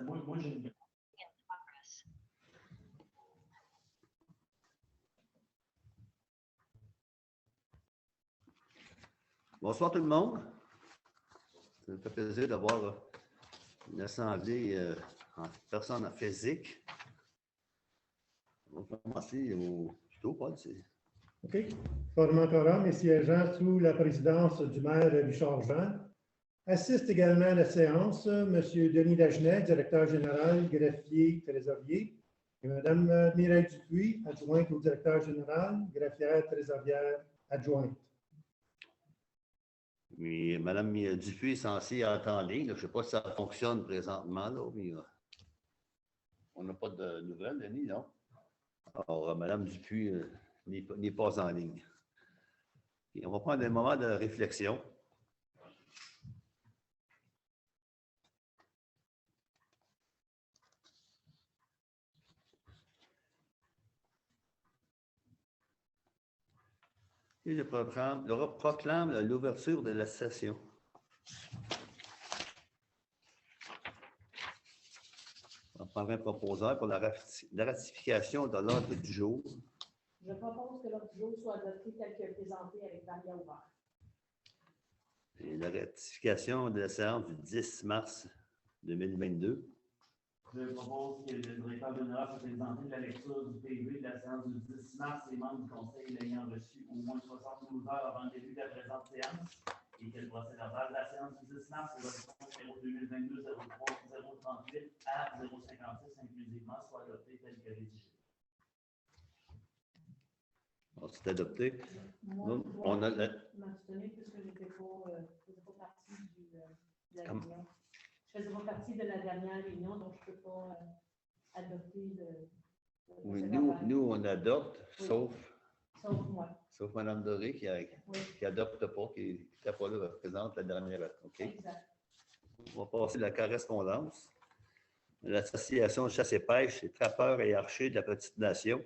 moi j'ai une... Bonsoir tout le monde. Ça me fait plaisir d'avoir une assemblée en personne en physique. On va commencer plutôt, Paul. OK. Formant quorum et siégeant sous la présidence du maire Richard Jean. Assiste également à la séance M. Denis Dagenet, directeur général, greffier, trésorier, et Mme Mireille Dupuis, adjointe au directeur général, greffière, trésorière, adjointe. Mais Mme Dupuis est censée être en ligne. Je ne sais pas si ça fonctionne présentement, là, mais on n'a pas de nouvelles, Denis, non? Alors, Mme Dupuis n'est pas en ligne. Et on va prendre un moment de réflexion. Et je proclame l'ouverture de la session. On prendra un proposeur pour la ratification de l'ordre du jour. Je propose que l'ordre du jour soit adopté tel que présenté avec variant ouvert. Et la ratification de la séance du 10 mars 2022. Je propose que le directeur général se présente de la lecture du PV de la séance du 10 mars et membres du conseil ayant reçu au moins 72 heures avant le début de la présente séance et que le procès-verbal de la séance du 10 mars sur le 2022-03-038 à 056 inclusivement soit adopté tel que rédigé. Alors, c'est adopté. Moi, on a la... mentionné puisque je n'étais pas partie de la réunion. Je ne faisais pas partie de la dernière réunion, donc je ne peux pas adopter le Oui, nous, on adopte, oui. Sauf moi. Sauf Mme Doré qui n'adopte pas, qui n'était pas là, présente la dernière. OK. Exact. On va passer à la correspondance. L'Association de chasse et pêche, les trappeurs et archers de la Petite Nation.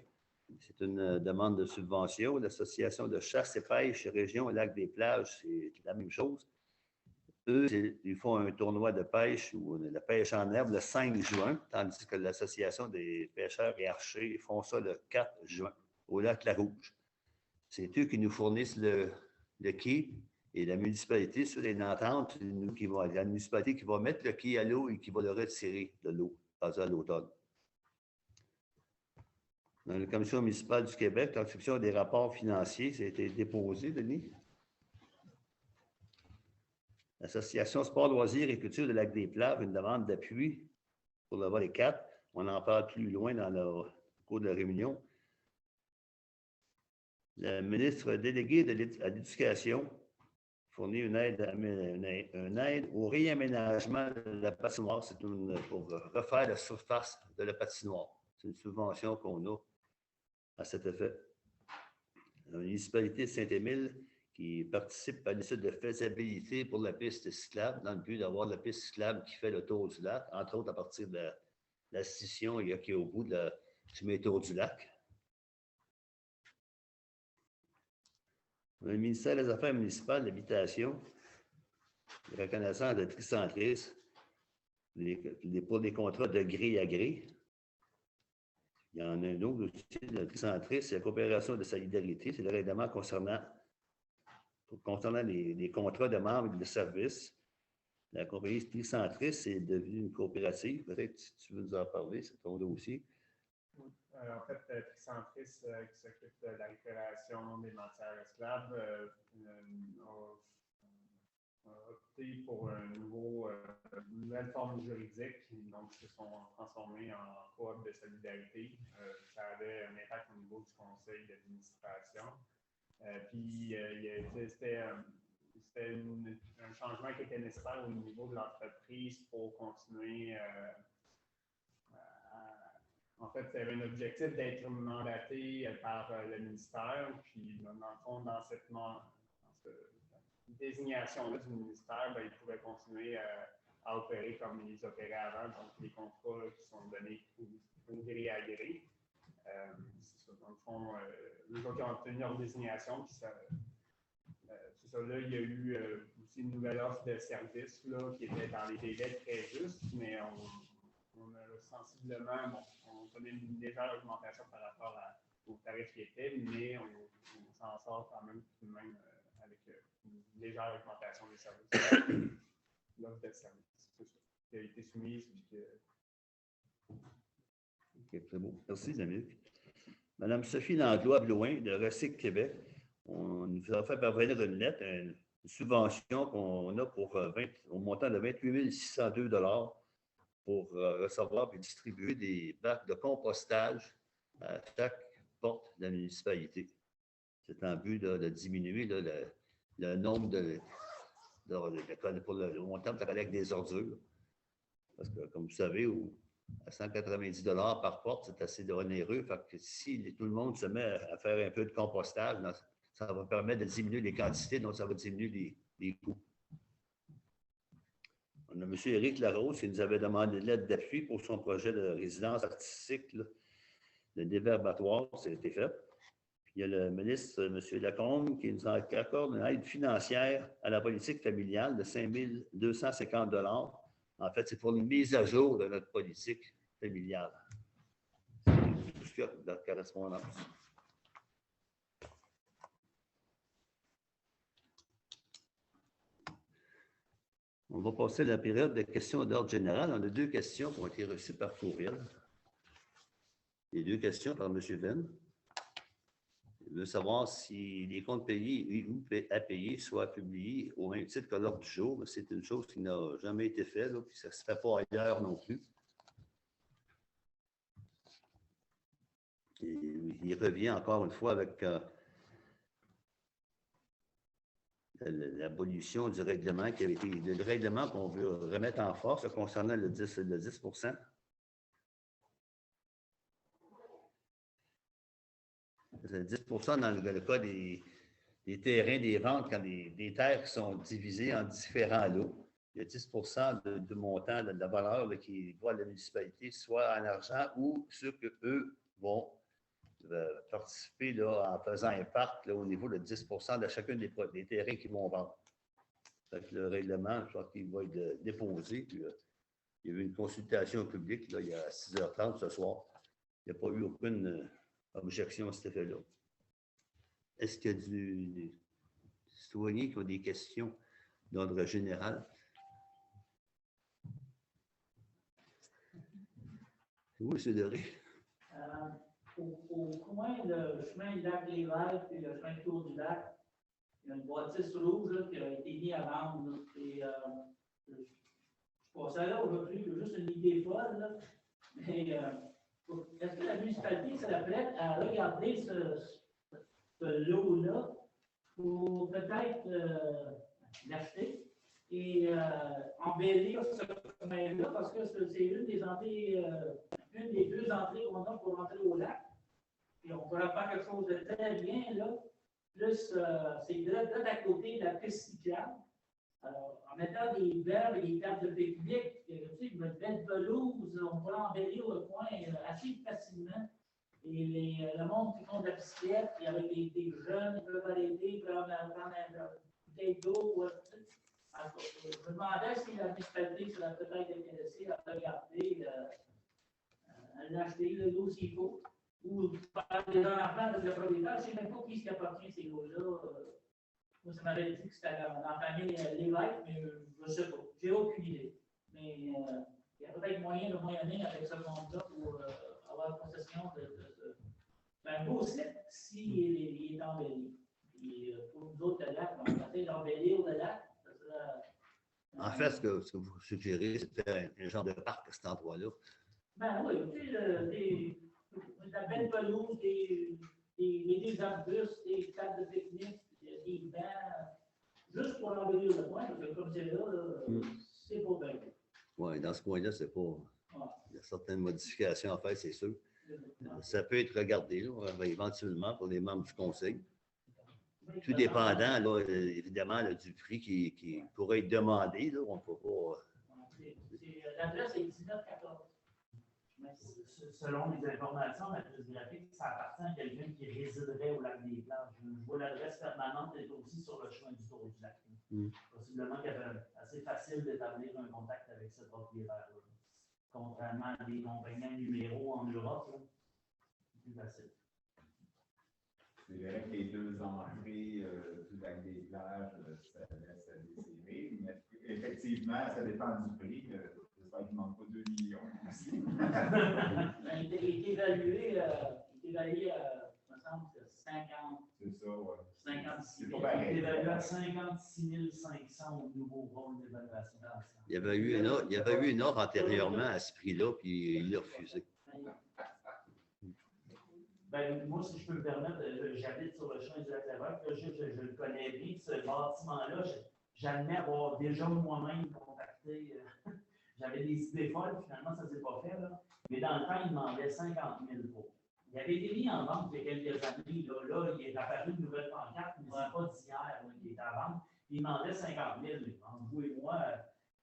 C'est une demande de subvention. L'Association de chasse et pêche, région Lac-des-Plages, c'est la même chose. Eux, ils font un tournoi de pêche ou de la pêche en herbe le 5 juin, tandis que l'Association des pêcheurs et archers font ça le 4 juin au lac La Rouge. C'est eux qui nous fournissent le quai et la municipalité, sur une entente, la municipalité qui va mettre le quai à l'eau et qui va le retirer de l'eau à l'automne. Dans la Commission municipale du Québec, l'instruction des rapports financiers, ça a été déposé, Denis. L'Association Sport, Loisirs et Culture de Lac-des-Plages, une demande d'appui pour le volet 4. On en parle plus loin dans le cours de la réunion. Le ministre délégué à l'Éducation fournit une aide au réaménagement de la patinoire. C'est pour refaire la surface de la patinoire. C'est une subvention qu'on a à cet effet. La municipalité de Saint-Émile qui participe à l'étude de faisabilité pour la piste cyclable, dans le but d'avoir la piste cyclable qui fait le tour du lac, entre autres à partir de la scission qui est au bout du métro du lac. Le ministère des Affaires municipales, de l'Habitation, reconnaissant de tricentrisme pour des contrats de gré à gré. Il y en a un autre aussi, le tricentrisme, c'est la coopération de solidarité, c'est le règlement concernant les contrats de membres de services. La compagnie tricentrisme est devenue une coopérative. Peut-être si tu veux nous en parler, c'est ton dossier. Oui. En fait, Tricentris, qui s'occupe de la récupération des matières esclaves, a opté pour une nouvelle forme juridique. Donc, ils se sont transformés en coop de solidarité. Ça avait un impact au niveau du conseil d'administration. Puis, c'était un changement qui était nécessaire au niveau de l'entreprise pour continuer en fait, il y avait un objectif d'être mandaté par le ministère. Puis, dans le fond, dans cette désignation-là du ministère, ils pouvaient continuer à opérer comme ils opéraient avant. Donc, les contrats qui sont donnés au gré à gré. C'est ça, dans le fond, les gens qui ont obtenu leur désignation. Puis c'est ça, là, il y a eu aussi une nouvelle offre de service là, qui était dans les délais très justes, mais sensiblement, bon, on connaît une légère augmentation par rapport aux tarifs qui étaient, mais on s'en sort quand même tout de même avec une légère augmentation des services. L'offre de services, c'est ça, qui a été soumise. OK, très beau. Merci, Jean-Luc. Madame Sophie Langlois-Blouin de Recyc Québec, on nous a fait parvenir une lettre, une subvention qu'on a pour au montant de 28 602 pour recevoir et distribuer des bacs de compostage à chaque porte de la municipalité. C'est en but de diminuer là, le nombre pour le montant de la collecte des ordures. Parce que, comme vous savez, à 190 par porte, c'est assez onéreux. Fait que si tout le monde se met à faire un peu de compostage, ça va permettre de diminuer les quantités, donc ça va diminuer les coûts. On a M. Éric Larose qui nous avait demandé une lettre d'appui pour son projet de résidence artistique, là, de déverbatoire, ça a été fait. Puis il y a le ministre, M. Lacombe, qui nous accorde une aide financière à la politique familiale de 5 250 $. En fait, c'est pour une mise à jour de notre politique familiale. C'est tout ce qu'il y a dans la correspondance. On va passer à la période de questions d'ordre général. On a 2 questions qui ont été reçues par courriel. Les 2 questions par M. Venn. Il veut savoir si les comptes payés ou à payer soient publiés au même titre que l'ordre du jour. C'est une chose qui n'a jamais été faite, puis ça ne se fait pas ailleurs non plus. Et il revient encore une fois avec l'abolition du règlement qui avait été le règlement qu'on veut remettre en force concernant le 10 %. C'est 10 dans le cas des terrains, des ventes, quand des terres qui sont divisées en différents lots. Il y a 10 de montant de la valeur là, qui doit à la municipalité, soit en argent ou ceux qu'eux vont participer là, en faisant un parc là, au niveau de 10 de chacun des terrains qu'ils vont vendre. Donc, le règlement, je crois qu'il va être déposé. Puis, il y a eu une consultation publique là, il y a 6h30 ce soir. Il n'y a pas eu aucune objection à cet effet-là. Est-ce qu'il y a des citoyens qui ont des questions d'ordre général? Oui, M. Doré. Au coin, le chemin du lac des Verts et le chemin Tour du lac, il y a une bâtisse rouge là, qui a été mise à vendre. Et, je passais là aujourd'hui, j'ai juste une idée folle. Là. Mais est-ce que la municipalité serait prête à regarder ce lot-là pour peut-être l'acheter et embellir ce chemin-là parce que c'est une des entrées, une des 2 entrées qu'on a pour rentrer au lac. Et on pourrait faire quelque chose de très bien, là. Plus, c'est là à côté de la piste cyclable. Alors, en mettant des verres et des tables de pique-nique, une belle pelouse, on pourrait embellir le coin assez facilement. Et le monde qui font de la bicyclette, et avec des jeunes, ils peuvent aller aider, prendre une bouteille d'eau. Je me demandais si la municipalité serait peut-être intéressée à regarder, à l'acheter le lot s'il faut. Ou faire des enfants avec le propriétaire. Je ne sais même pas qui appartient ces lots-là. Moi, ça m'avait dit que c'était dans la famille Lévesque, mais je ne sais pas. J'ai aucune idée. Mais il y a peut-être moyen de moyenner avec ce monde-là pour avoir possession d'un beau site s'il est embelli. Et pour nous autres, le lac, on va essayer d'embellir le lac. En fait, ce que vous suggérez, c'est de faire un genre de parc à cet endroit-là. Ben oui, tu sais, la belle pelouse, des arbustes, des tables de pique-nique, des bancs, juste pour embellir le coin, parce que comme c'est là, c'est pas bien. Oui, dans ce coin-là, c'est pas. Il y a certaines modifications à faire, c'est sûr. Ça peut être regardé là, éventuellement pour les membres du conseil. Tout dépendant, là, évidemment, là, du prix qui pourrait être demandé. Là, on ne peut pas. L'adresse est 1914. Selon les informations, l'adresse graphique, ça appartient à quelqu'un qui résiderait au lac des Plages. Je vois l'adresse permanente est aussi sur le chemin du Tour du lac. Possiblement qu'il y avait assez facile d'établir un contact avec ce propriétaire-là. contrairement à des compagnies numéros en Europe. Là. C'est plus facile. C'est vrai que les deux entrées du lac des plages, ça laisse à désirer, mais effectivement, ça dépend du prix. J'espère qu'il ne manque pas 2 millions aussi. Il est évalué à, me semble, 50. C'est ça, ouais. 56 C'est 000. pas pareil. Il est évalué à 56 500 au nouveau rôle d'évaluation d'ensemble. Il y avait eu une offre antérieurement à ce prix-là, puis il l'a refusé. Ben, moi, si je peux me permettre, j'habite sur le chemin du Lac-Lévesque, je le connais bien, ce bâtiment-là, j'admets avoir déjà moi-même contacté, j'avais des idées folles, finalement, ça ne s'est pas fait, là. Mais dans le temps, il demandait 50 000 pour. Il avait été mis en vente il y a quelques années, là il est apparu une nouvelle pancarte, mais c'est pas d'hier qui est à vente. Il demandait 50 000, entre vous et moi,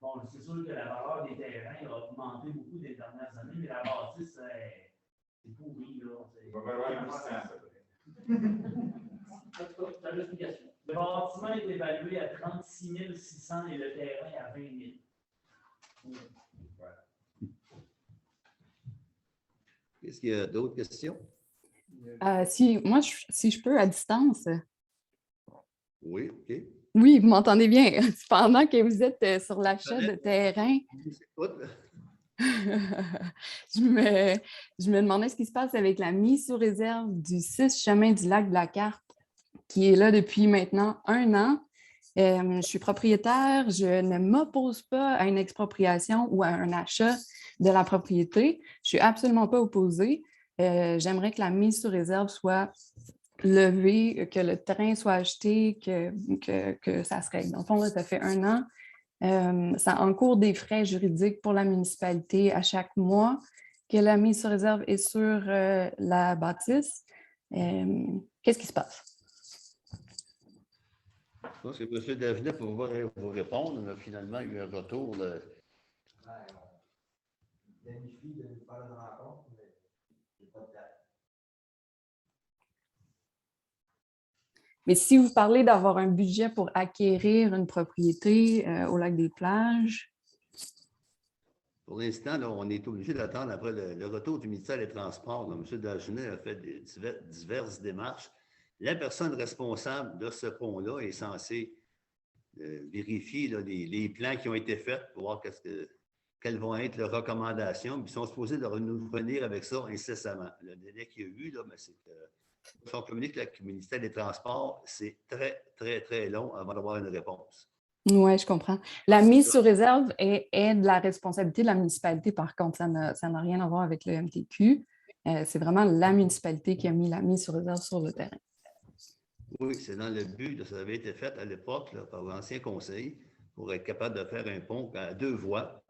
bon, c'est sûr que la valeur des terrains a augmenté beaucoup des dernières années, mais la bâtisse, c'est pourri, là. Il va falloir 800 à peu près. C'est l'explication. Le bâtiment est évalué à 36 600 et le terrain à 20 000. Est-ce qu'il y a d'autres questions? Si je peux, à distance. Oui, OK. Oui, vous m'entendez bien. Pendant que vous êtes sur l'achat de terrain, je me demandais ce qui se passe avec la mise sous réserve du 6 chemin du lac de la Carte, qui est là depuis maintenant 1 an. Je suis propriétaire, je ne m'oppose pas à une expropriation ou à un achat de la propriété. Je ne suis absolument pas opposée. J'aimerais que la mise sous réserve soit levée, que le terrain soit acheté, que ça se règle. Dans le fond, là, ça fait 1 an. Ça encourt des frais juridiques pour la municipalité à chaque mois que la mise sur réserve est sur la bâtisse. Qu'est-ce qui se passe? Je pense que M. Dagenet pour vous répondre. On a finalement eu un retour. On planifie de faire une rencontre, mais il n'y a pas de date. Mais si vous parlez d'avoir un budget pour acquérir une propriété au lac des Plages. Pour l'instant, on est obligé d'attendre après le retour du ministère des Transports. M. Dagenet a fait diverses démarches. La personne responsable de ce pont-là est censée vérifier là, les plans qui ont été faits pour voir quelles vont être leurs recommandations. Ils sont supposés de nous revenir avec ça incessamment. Le délai qu'il y a eu, là, c'est que si on communique avec le ministère des Transports, c'est très, très, très long avant d'avoir une réponse. Oui, je comprends. La mise sur réserve est de la responsabilité de la municipalité, par contre, ça n'a rien à voir avec le MTQ. C'est vraiment la municipalité qui a mis la mise sur réserve sur le terrain. Oui, c'est dans le but, ça avait été fait à l'époque par l'ancien conseil pour être capable de faire un pont à 2 voies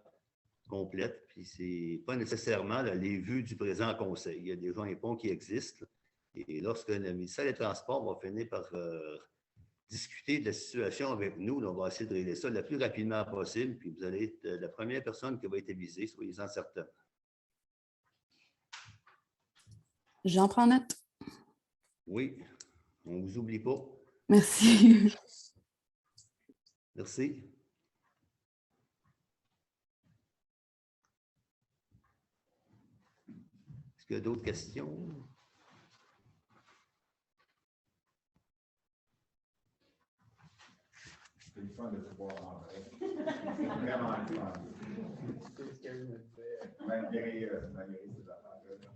complètes. Puis ce n'est pas nécessairement là, les vues du présent conseil. Il y a déjà un pont qui existe. Et lorsque le ministère des Transports va finir par discuter de la situation avec nous, là, on va essayer de régler ça le plus rapidement possible. Puis vous allez être la première personne qui va être avisée, soyez-en certains. J'en prends note. Oui. On ne vous oublie pas. Merci. Merci. Est-ce qu'il y a d'autres questions? C'est le fun de te voir en vrai. C'est vraiment le fun. C'est ce qu'elle me disait. Malgré ces affaires-là.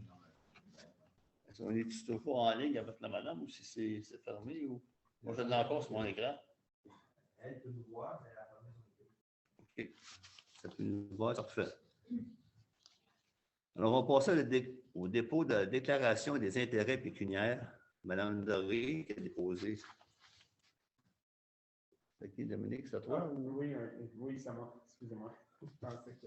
On est toujours en ligne avec la madame ou si c'est fermé? Ou... Moi, je l'ai encore sur mon écran. Elle peut nous voir, mais elle a fermé son écran. OK. Ça peut nous voir, parfait. Alors, on va passer au dépôt de la déclaration des intérêts pécuniaires. Madame Doré qui a déposé. C'est qui, Dominique, c'est à toi? Oui, c'est moi. Excusez-moi. Je pensais que...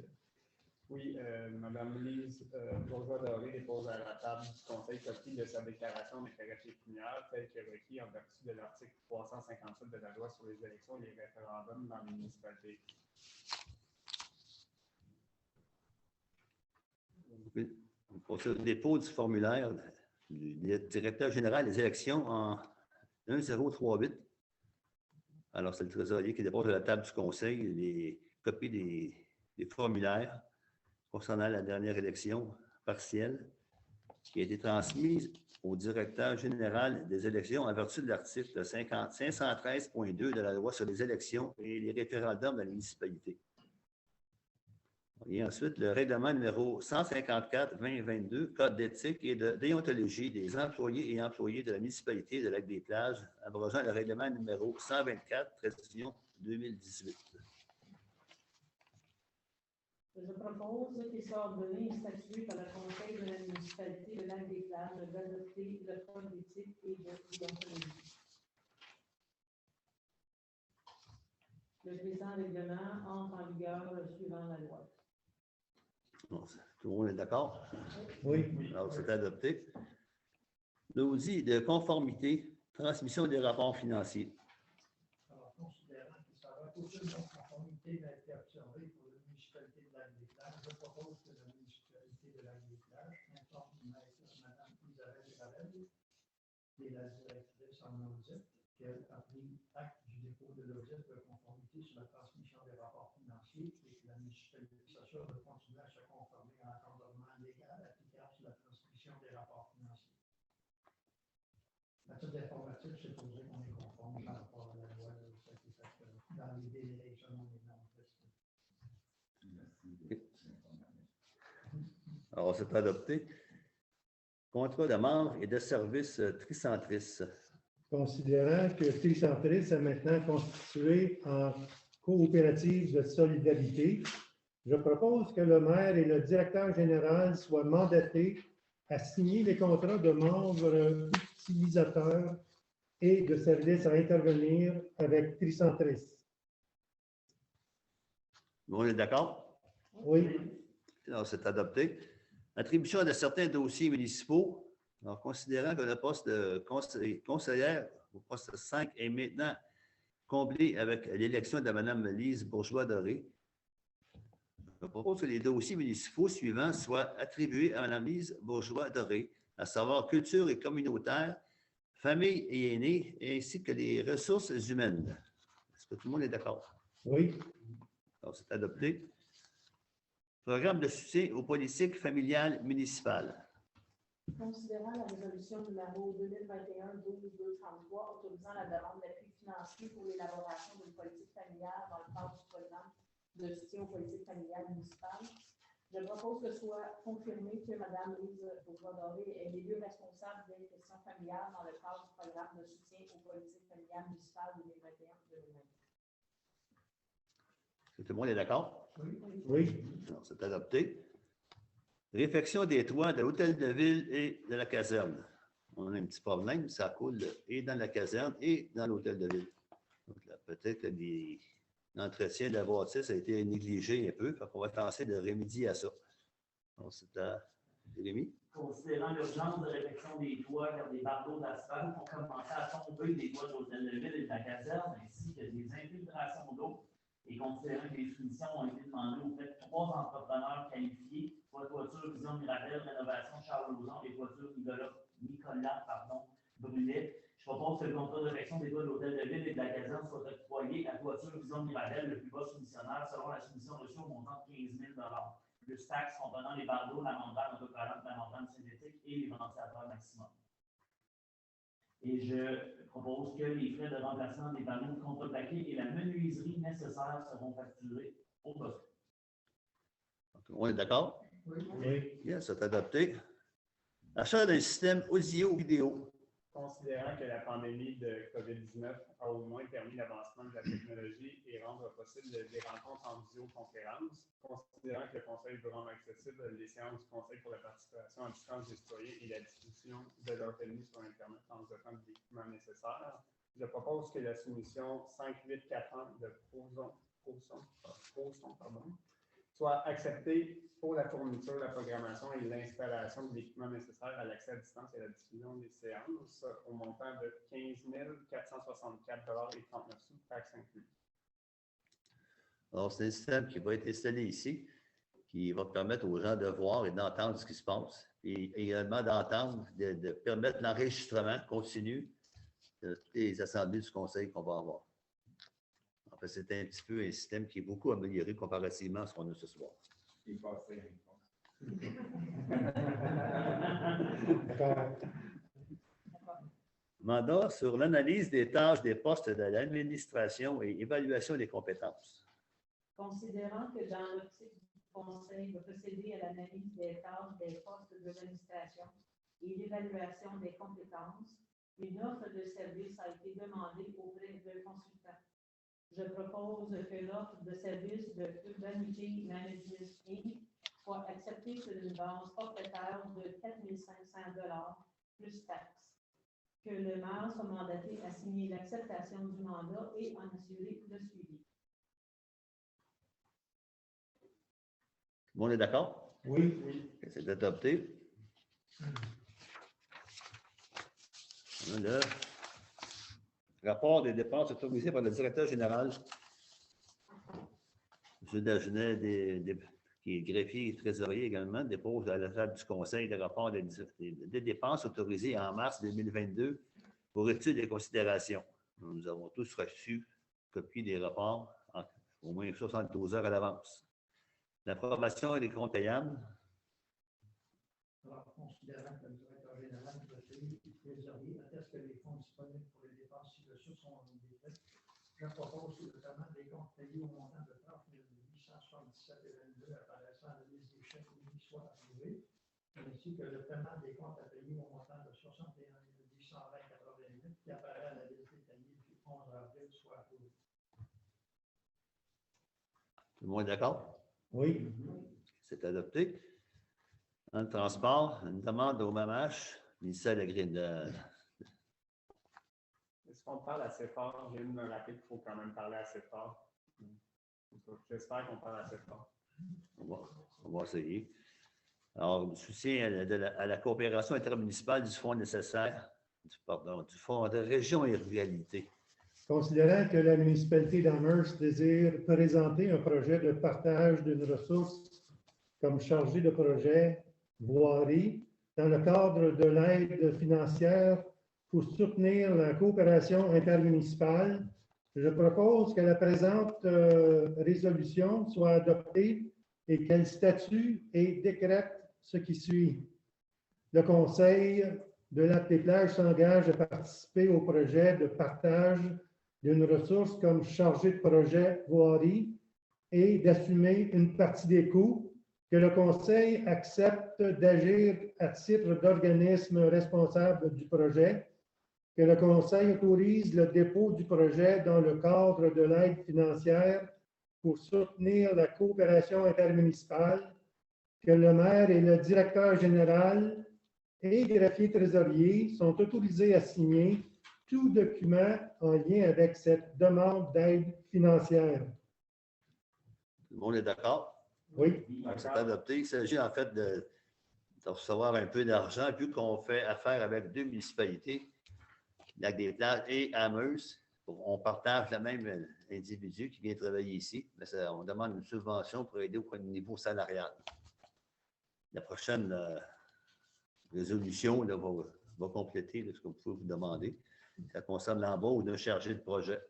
Oui, Mme Lise Bourgeois-Doré dépose à la table du Conseil copie de sa déclaration d'intérêt pécuniaire telle que requis en vertu de l'article 357 de la loi sur les élections et les référendums dans les municipalités. On passe au dépôt du formulaire du directeur général des élections en 1038. Alors, c'est le trésorier qui dépose à la table du Conseil les copies des formulaires concernant la dernière élection partielle qui a été transmise au directeur général des élections en vertu de l'article 513.2 de la loi sur les élections et les référendums dans les municipalités. Et ensuite, le règlement numéro 154-2022, Code d'éthique et de déontologie des employés et employés de la municipalité de Lac-des-Plages, abrogeant le règlement numéro 124-2018. Je propose qu'il soit ordonné et statué par le Conseil de la municipalité de Lac-des-Plages d'adopter le code d'éthique et de déontologie. Le présent règlement entre en vigueur suivant la loi. Bon, tout le monde est d'accord? Oui. Alors, c'est adopté. L'audit de conformité, transmission des rapports financiers. Alors, considérant que ça va aucune non-conformité n'a été observée pour la municipalité de Lac-des-Plages, je propose que la municipalité de Lac-des-Plages informe Mme Isabelle Gravel, qui est la directrice en audit, qu'elle a pris acte du dépôt de l'audit de conformité sur la transmission des rapports financiers et que la municipalité s'assure de continuer à se conformer à l'encadrement légal applicable sur la transmission des rapports financiers. À titre informatif, c'est pour dire qu'on est conforme par rapport à la loi dans les délais selon les normes. Alors, c'est adopté. Contrat de membres et de services Tricentris. Considérant que Tricentris est maintenant constitué en coopérative de solidarité, je propose que le maire et le directeur général soient mandatés à signer les contrats de membres utilisateurs et de services à intervenir avec Tricentris. On est d'accord? Oui. Alors, c'est adopté. Attribution de certains dossiers municipaux. Alors, considérant que le poste de conseillère au poste 5 est maintenant comblé avec l'élection de Mme Lise Bourgeois-Doré, je propose que les dossiers municipaux suivants soient attribués à Mme Lise Bourgeois-Doré, à savoir culture et communautaire, famille et aînés, ainsi que les ressources humaines. Est-ce que tout le monde est d'accord? Oui. Alors, c'est adopté. Programme de soutien aux politiques familiales municipales. Considérant la résolution numéro 2021-12-233 autorisant la demande d'appui financier pour l'élaboration d'une politique familiale dans le cadre du programme de soutien aux politiques familiales municipales, je propose que soit confirmé que Mme Lise Bourgeois-Doré est l'élu responsable des questions familiales dans le cadre du programme de soutien aux politiques familiales municipales 2021-2022. Est-ce que tout le monde est d'accord? Oui. Alors, c'est adopté. Réfection des toits de l'hôtel de ville et de la caserne. On a un petit problème, ça coule et dans la caserne et dans l'hôtel de ville. Donc, là, peut-être que l'entretien de la bâtisse a été négligé un peu, donc on va tenter de remédier à ça. Donc, c'est à Jérémy. Considérant l'urgence de réfection des toits car des bardeaux d'asphalte pour commencer à tomber des toits de l'hôtel de ville et de la caserne, ainsi que des infiltrations d'eau, et considérant que les soumissions ont été demandées auprès de 3 entrepreneurs qualifiés, Toiture Vision Mirabel, Rénovation Charles Lauzon et Toiture Nicolas Brunet, je propose que le contrat de réfection des toits de l'hôtel de ville et de la caserne soit octroyé à Toiture Vision Mirabel, le plus bas soumissionnaire, selon la soumission reçue au montant de 15 000 plus taxes comprenant les bardeaux, la membrane autocollante, la membrane synthétique et les ventilateurs maximum. Et je propose que les frais de remplacement des panneaux contreplaqués et la menuiserie nécessaire seront facturés au poste. On est d'accord? Oui. Bien, c'est adopté. Achat d'un système audio-vidéo. Considérant que la pandémie de COVID-19 a au moins permis l'avancement de la technologie et rendre possible des rencontres en visioconférence, considérant que le Conseil veut rendre accessible les séances du Conseil pour la participation à distance des citoyens et la diffusion de leur tenue sur Internet en dotant de l'équipement nécessaire, je propose que la soumission 5841 de Proson soit acceptée pour la fourniture, la programmation et l'installation de l'équipement nécessaire à l'accès à distance et à la diffusion des séances au montant de 15 464,39 $, taxes incluses. Alors, c'est un système qui va être installé ici, qui va permettre aux gens de voir et d'entendre ce qui se passe, et également d'entendre, de permettre l'enregistrement continu de toutes les assemblées du Conseil qu'on va avoir. En fait, c'est un petit peu un système qui est beaucoup amélioré comparativement à ce qu'on a ce soir. Il est passé à une D'accord. Mandat sur l'analyse des tâches des postes de l'administration et évaluation des compétences. Considérant que dans l'optique du Conseil de procéder à l'analyse des tâches des postes de l'administration et l'évaluation des compétences, une offre de service a été demandée auprès de consultants. Je propose que l'offre de service de Urbanity Management Inc. soit acceptée sur une base forfaitaire de 4 500 plus taxes. Que le maire soit mandaté à signer l'acceptation du mandat et en assurer le suivi. Tout le monde est d'accord? Oui. C'est adopté. Le rapport des dépenses autorisées par le directeur général. M. Dagenet, qui est greffier et trésorier également, dépose à la table du Conseil le rapport des dépenses autorisées en mars 2022 pour études et considérations. Nous avons tous reçu copie des rapports au moins 72 heures à l'avance. L'approbation des comptes payables. Alors, considérant que le directeur général du trésorier atteste que les fonds disponibles pour les dépenses ci-dessus sont défaits, je propose que le paiement des comptes payés au montant de 30 877,22 apparaissant à la liste des chèques unis soit approuvé, ainsi que le paiement des comptes à payer au montant de 61 820,88 qui apparaît à la liste détaillée du 11 avril soit approuvé. Tout le monde est d'accord? Oui. C'est adopté. Dans le transport, une demande au MAMH, ministère de l'Agriculture. Est-ce qu'on parle assez fort? J'ai me rappeler qu'il faut quand même parler assez fort. J'espère qu'on parle assez fort. On va essayer. Alors, soutien à la coopération intermunicipale du fonds nécessaire, du fonds de région et ruralité. Considérant que la municipalité d'Amherst désire présenter un projet de partage d'une ressource comme chargé de projet voirie dans le cadre de l'aide financière pour soutenir la coopération intermunicipale, je propose que la présente résolution soit adoptée et qu'elle statue et décrète ce qui suit. Le Conseil de Lac-des-Plages s'engage à participer au projet de partage d'une ressource comme chargé de projet voirie et d'assumer une partie des coûts, que le Conseil accepte d'agir à titre d'organisme responsable du projet, que le Conseil autorise le dépôt du projet dans le cadre de l'aide financière pour soutenir la coopération intermunicipale, que le maire et le directeur général et greffier trésorier sont autorisés à signer tout document en lien avec cette demande d'aide financière. Tout le monde est d'accord? Oui. C'est adopté. Il s'agit en fait de recevoir un peu d'argent, vu qu'on fait affaire avec deux municipalités, Lac-des-Plages et Amherst. On partage le même individu qui vient travailler ici, mais on demande une subvention pour aider au niveau salarial. La prochaine résolution là, va compléter ce que vous pouvez vous demander. Ça concerne l'embauche d'un chargé de projet.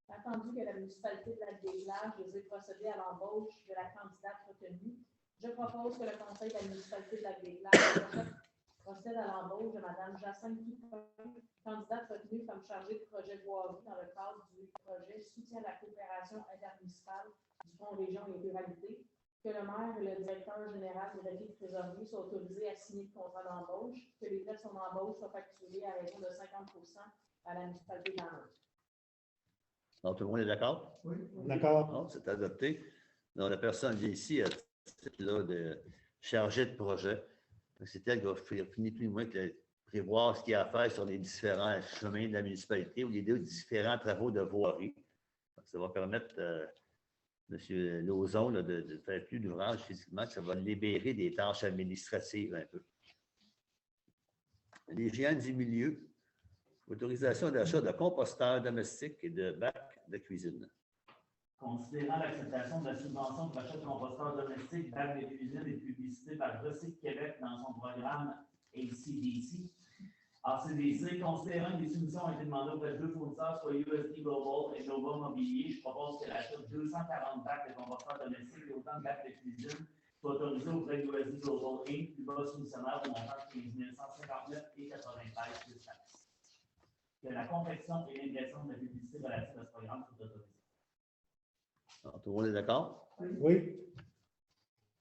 Attendu que la municipalité de Lac-des-Plages désire procéder à l'embauche de la candidate retenue, je propose que le conseil de la municipalité de Lac-des-Plages procède à l'embauche de Mme Jacinthe Dupin, candidate retenue comme chargée de projet voirie dans le cadre du projet Soutien à la coopération intermunicipale du Fonds Région et Ruralité, que le maire et le directeur général et le trésorier soient autorisés à signer le contrat d'embauche, que les frais de son embauche soient facturés à raison de 50% à la municipalité d'Amherst. Donc, tout le monde est d'accord? Oui. D'accord. C'est adopté. Donc, la personne vient ici à titre de chargé de projet. C'est elle qui va finir plus ou moins que prévoir ce qu'il y a à faire sur les différents chemins de la municipalité ou les différents travaux de voirie. Ça va permettre M. Lauzon de faire plus d'ouvrages physiquement, que ça va libérer des tâches administratives un peu. L'hygiène du milieu. Autorisation d'achat de composteurs domestiques et de bacs de cuisine. Considérant l'acceptation de la subvention pour l'achat de composteurs domestiques, bacs de cuisine et publicité par Recycle Québec dans son programme ACDC. ACDC, considérant que les soumissions ont été demandées auprès de deux fournisseurs, soit USD Global et Global Mobilier, je propose que l'achat de 240 bacs de composteurs domestiques et autant de bacs de cuisine soit autorisé auprès de USD Global Inc., plus bas soumissionnaire au montant de 15 159,93 plus taxes. Que la confection et l'impression de la publicité relative à ce programme sont autorisées. Alors, tout le monde est d'accord? Oui.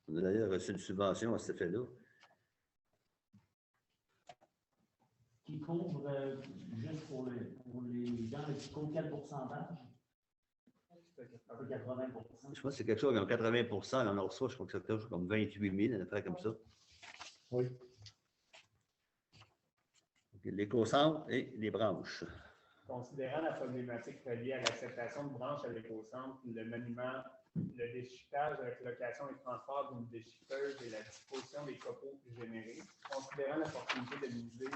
On a d'ailleurs reçu une subvention à cet effet-là. Qui couvre, juste pour les gens, qui couvre quel pourcentage? C'est 80 Je pense que c'est quelque chose comme 80 on en reçoit, je crois que c'est quelque chose comme 28 000, à peu près comme ça. Oui. L'éco-centre et les branches. Considérant la problématique reliée à l'acceptation de branches à l'éco-centre, le maniement, le déchiquetage avec location et transport d'une déchiqueteuse et la disposition des copeaux générés, considérant l'opportunité de miser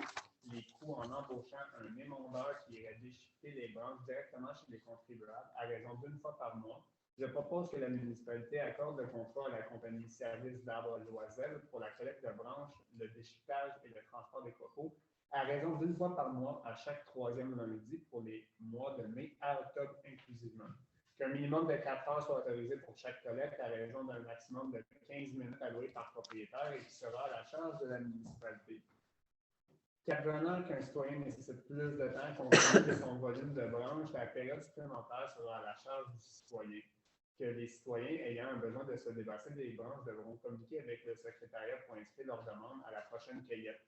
les coûts en embauchant un émondeur qui irait déchiqueter les branches directement chez les contribuables à raison d'une fois par mois, je propose que la municipalité accorde le contrat à la compagnie de services d'arbres Loisel pour la collecte de branches, le déchiquetage et le transport des copeaux à raison d'une fois par mois à chaque troisième lundi pour les mois de mai à octobre inclusivement. Qu'un minimum de 4 heures soit autorisé pour chaque collecte à raison d'un maximum de 15 minutes allouées par propriétaire et qui sera à la charge de la municipalité. Qu'advenant qu'un citoyen nécessite plus de temps compte tenu de son volume de branches, la période supplémentaire sera à la charge du citoyen. Que les citoyens ayant un besoin de se débarrasser des branches devront communiquer avec le secrétariat pour inscrire leur demande à la prochaine cueillette.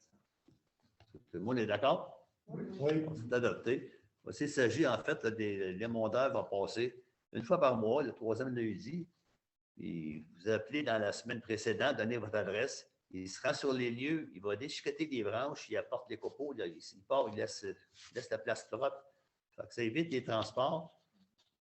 Tout le monde est d'accord? Oui. C'est adopté. Voici, il s'agit en fait des émondeurs vont passer une fois par mois, le troisième lundi. Et vous appelez dans la semaine précédente, donnez votre adresse. Il sera sur les lieux, il va déchiqueter des branches, il apporte les copeaux, là, il part, il laisse la place propre. Ça évite les transports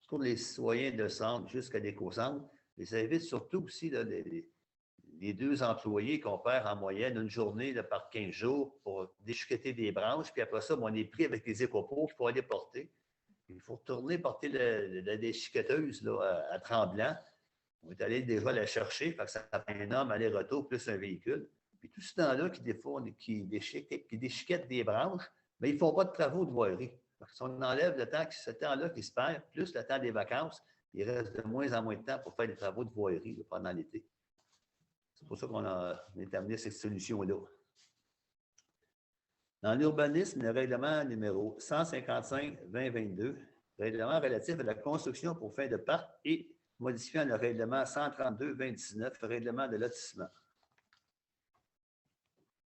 pour les citoyens de centre jusqu'à l'éco-centre. Et ça évite surtout aussi là, les 2 employés qu'on perd en moyenne une journée là, par 15 jours pour déchiqueter des branches. Puis après ça, on est pris avec les écopots qu'il faut aller porter. Il faut retourner porter la déchiqueteuse là, à Tremblant. On est allé déjà la chercher, fait que ça fait un homme aller-retour plus un véhicule. Puis tout ce temps-là qui déchiquette des branches, mais ils ne font pas de travaux de voirie. Si on enlève le temps, ce temps-là qui se perd, plus le temps des vacances, il reste de moins en moins de temps pour faire des travaux de voirie là, pendant l'été. C'est pour ça qu'on est amené à cette solution-là. Dans l'urbanisme, le règlement numéro 155-2022, règlement relatif à la construction pour fin de parc et modifiant le règlement 132-29, règlement de lotissement.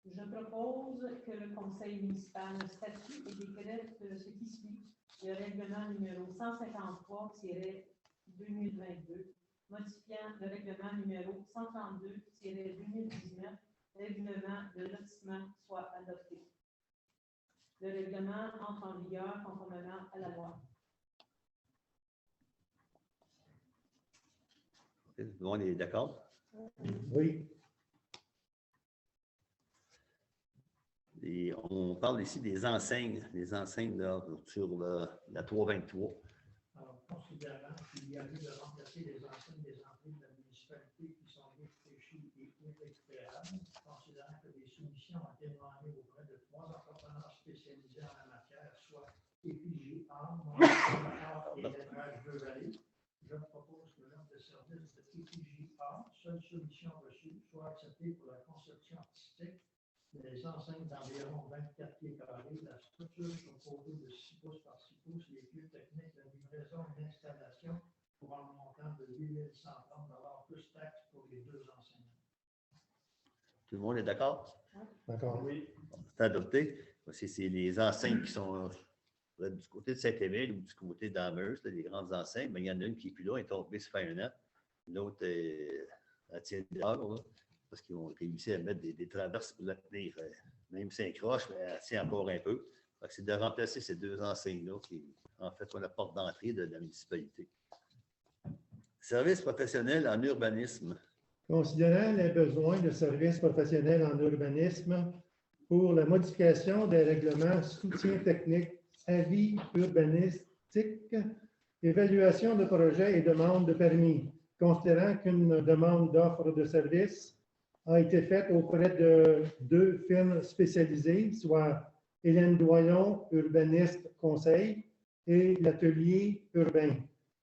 Je propose que le conseil municipal statue et décrète ce qui suit le règlement numéro 153-2022, modifiant le règlement numéro 132-2019, règlement de lotissement soit adopté. Le règlement entre en vigueur conformément à la loi. Tout le monde est d'accord? Oui. Et on parle ici des enseignes là, sur la 323. Alors, considérant qu'il y a lieu de remplacer les enseignes des entrées de la municipalité qui sont réfléchies et irrécupérables, considérant que les soumissions ont été demandées auprès de 3 entrepreneurs spécialisés en la matière, soit EPGA, Montréal et Lettrage Vallée, je propose que l'offre de service de EPGA, seule solution reçue, soit acceptée pour la conception artistique des enseignes d'environ 24 pieds carrés, la structure composée de 6 pouces par 6 pouces, les lieux techniques de livraison et d'installation pour un montant de 8 130 plus taxes pour les 2 enseignants. Tout le monde est d'accord? D'accord. Oui. C'est adopté. C'est les enseignes qui sont du côté de Saint-Émile ou du côté d'Amherst, les grandes enseignes. Mais il y en a une qui n'est plus là, elle est tombée, ça fait 1 an. L'autre, elle tient dehors, parce qu'ils ont réussi à mettre des traverses pour la tenir. Même si elle croche, mais elle tient encore un peu. C'est de remplacer ces 2 enseignes-là qui, en fait, sont la porte d'entrée de la municipalité. Services professionnels en urbanisme. Considérant les besoins de services professionnels en urbanisme pour la modification des règlements soutien technique, avis urbanistique, évaluation de projets et demande de permis, considérant qu'une demande d'offre de service a été faite auprès de 2 firmes spécialisées, soit Hélène Doyon, urbaniste conseil, et l'atelier urbain.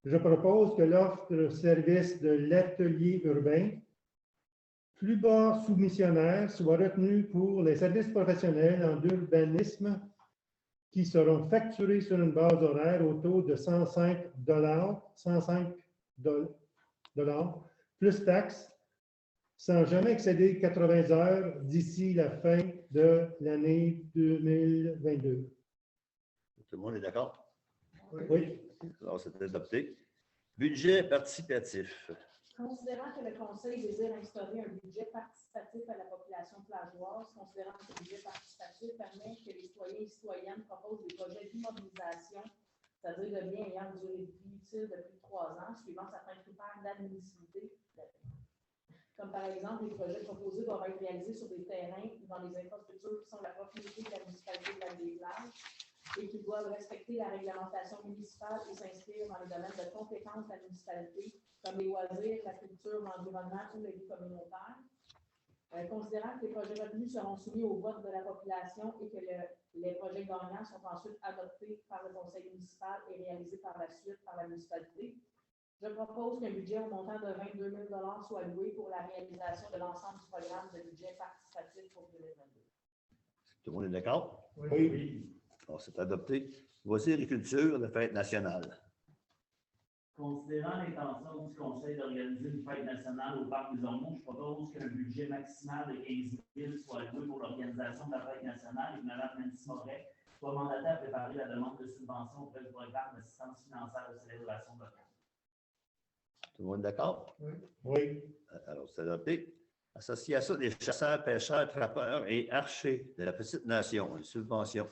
Je propose que l'offre de service de l'atelier urbain plus bas soumissionnaire soit retenu pour les services professionnels en urbanisme qui seront facturés sur une base horaire au taux de 105 plus taxes, sans jamais excéder 80 heures d'ici la fin de l'année 2022. Tout le monde est d'accord? Oui. Alors, c'est adopté. Budget participatif. Considérant que le Conseil désire instaurer un budget participatif à la population plageoise, considérant que le budget participatif permet que les citoyens et citoyennes proposent des projets d'immobilisation, c'est-à-dire de biens ayant une durée de vie utile de plus de 3 ans, suivant certains critères d'admissibilité. Comme par exemple, les projets proposés doivent être réalisés sur des terrains ou dans les infrastructures qui sont la propriété de la municipalité de Lac-des-Plages et qui doivent respecter la réglementation municipale et s'inscrire dans les domaines de compétences de la municipalité, comme les loisirs, la culture, l'environnement ou la vie communautaire. Considérant que les projets retenus seront soumis au vote de la population et que les projets gagnants sont ensuite adoptés par le conseil municipal et réalisés par la suite par la municipalité, je propose qu'un budget au montant de 22 000 $ soit alloué pour la réalisation de l'ensemble du programme de budget participatif pour 2022. Tout le monde est d'accord? Oui. Alors, c'est adopté. Voici-agriculture, la fête nationale. Considérant l'intention du Conseil d'organiser une fête nationale au Parc des Ormeaux, je propose qu'un budget maximal de 15 000 soit alloué pour l'organisation de la fête nationale et que Mme Nancy Moret soit mandatée à préparer la demande de subvention auprès du programme d'assistance financière de célébration de la fête. Tout le monde est d'accord? Oui. Alors, c'est adopté. Association des chasseurs, pêcheurs, trappeurs et archers de la Petite Nation, une subvention.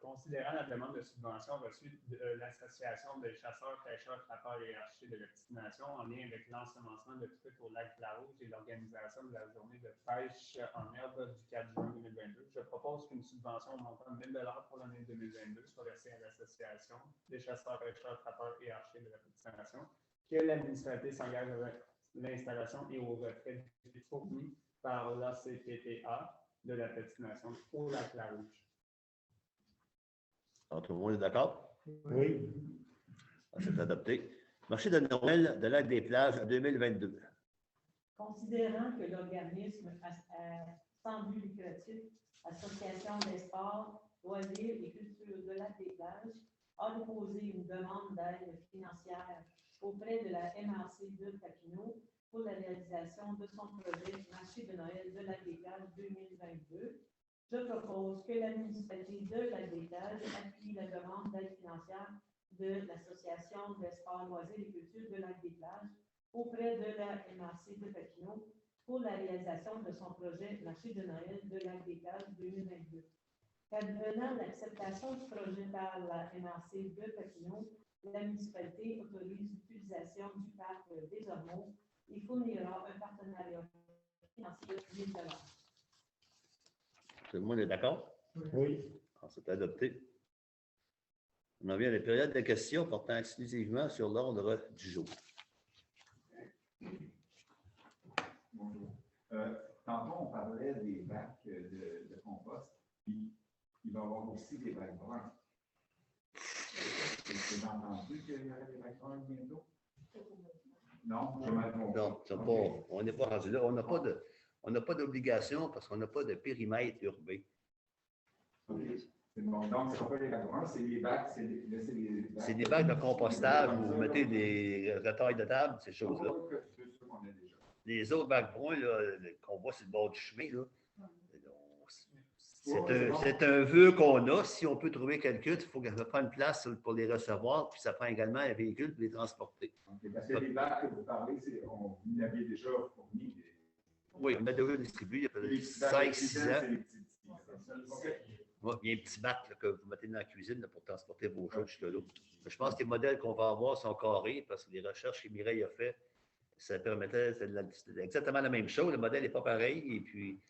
Considérant la demande de subvention reçue de l'Association des chasseurs, pêcheurs, trappeurs et archers de la Petite Nation en lien avec l'ensemencement de trucs au lac Larouche et l'organisation de la journée de pêche en herbe du 4 juin 2022, je propose qu'une subvention au montant de 1 000 $ pour l'année 2022 soit versée à l'Association des chasseurs, pêcheurs, trappeurs et archers de la Petite Nation, que la municipalité s'engage avec l'installation et au retrait des fournis par l'ACPTA de la Petite Nation au lac Larouche. Alors, tout le monde est d'accord? Oui. C'est adopté. Marché de Noël de Lac-des-Plages 2022. Considérant que l'organisme sans but lucratif, Association des sports, loisirs et culture de Lac-des-Plages, a déposé une demande d'aide financière auprès de la MRC de Papineau pour la réalisation de son projet Marché de Noël de Lac-des-Plages 2022. Je propose que la municipalité de Lac-des-Plages appuie la demande d'aide financière de l'Association des sports, loisirs et culture de Lac-des-Plages auprès de la MRC de Papineau pour la réalisation de son projet Marché de Noël de Lac-des-Plages 2022. Advenant l'acceptation du projet par la MRC de Papineau, la municipalité autorise l'utilisation du parc des Ormeaux et fournira un partenariat financier de 1 000 $. Tout le monde est d'accord? Oui. Alors, c'est adopté. On en vient à la période de questions portant exclusivement sur l'ordre du jour. Bonjour. Tantôt, on parlait des bacs de compost, puis il va y avoir aussi des bacs bruns. Vous avez entendu qu'il y aurait des bacs bruns bientôt? Non, je m'en trompe. Non, on n'est pas rendu là. On n'a pas d'obligation parce qu'on n'a pas de périmètre urbain. Okay. C'est bon. Donc, ce ne sont pas les bacs bruns, c'est les bacs. C'est des bacs de compostage où vous mettez des retailles de table, ces choses-là. Les autres bacs bruns qu'on voit sur le bord du chemin, là, c'est un vœu qu'on a. Si on peut trouver quelqu'un, il faut prendre une place pour les recevoir, puis ça prend également un véhicule pour les transporter. Okay, parce que les bacs que vous parlez, vous l'avez déjà fourni. Oui, on a déjà distribué il y a 5-6 ans. Il y a un petit bac là, que vous mettez dans la cuisine là, pour transporter vos choses jusque là. Je pense que les modèles qu'on va avoir sont carrés parce que les recherches que Mireille a fait, ça permettait, c'est exactement la même chose. Le modèle n'est pas pareil et puis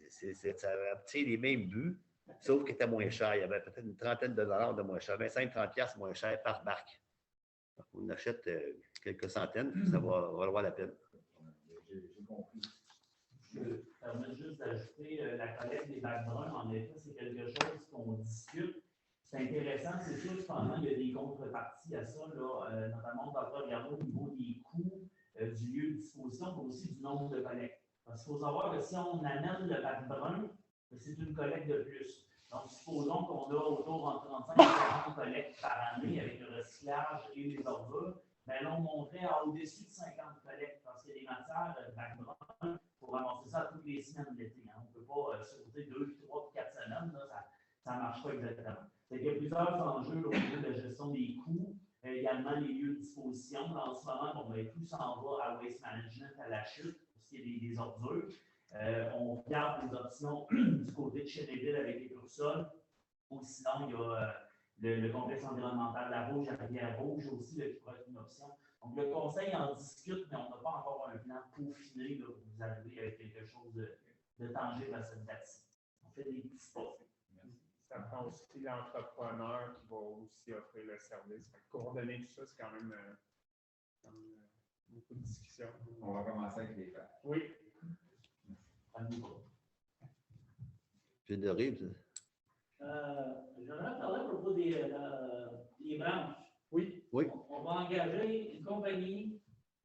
ça obtient les mêmes buts, sauf qu'il était moins cher. Il y avait peut-être une trentaine de dollars de moins cher, 25-30$ moins cher par bac. Donc, on achète quelques centaines, puis ça va valoir la peine. J'ai compris. Je me permets juste d'ajouter la collecte des bacs bruns. En effet, c'est quelque chose qu'on discute. C'est intéressant, c'est sûr, cependant, il y a des contreparties à ça, notamment on va regarder au niveau des coûts du lieu de disposition, mais aussi du nombre de collectes. Parce qu'il faut savoir que si on amène le bac brun, c'est une collecte de plus. Donc, supposons qu'on a autour de 35 à 40 collectes par année avec le recyclage et les ordures. Bien là, on monterait à au-dessus de 50 collectes parce que les matières, bac brun, il faut ramasser ça toutes les semaines de l'été. On ne peut pas sauter 2, 3, 4 semaines. Là, ça ne marche pas exactement. Il y a plusieurs enjeux au niveau de la gestion des coûts, également les lieux de disposition. En ce moment, bon, tout s'en va à Waste Management, à la chute, pour ce qui est des ordures. On regarde les options du côté de Chénéville avec les pure-sols. Ou sinon, il y a le complexe environnemental La Rouge, la rivière Rouge aussi, là, qui pourrait être une option. Donc, le conseil en discute, mais on n'a pas encore un plan peaufiné là, pour vous arriver avec quelque chose de tangible à cette date-ci. On fait des petits pas. Ça prend aussi l'entrepreneur qui va aussi offrir le service. Coordonner tout ça, c'est quand même beaucoup de discussions. On va commencer avec les faits. Oui. C'est horrible. J'aimerais parler à propos des branches. Oui. Oui. On va engager une compagnie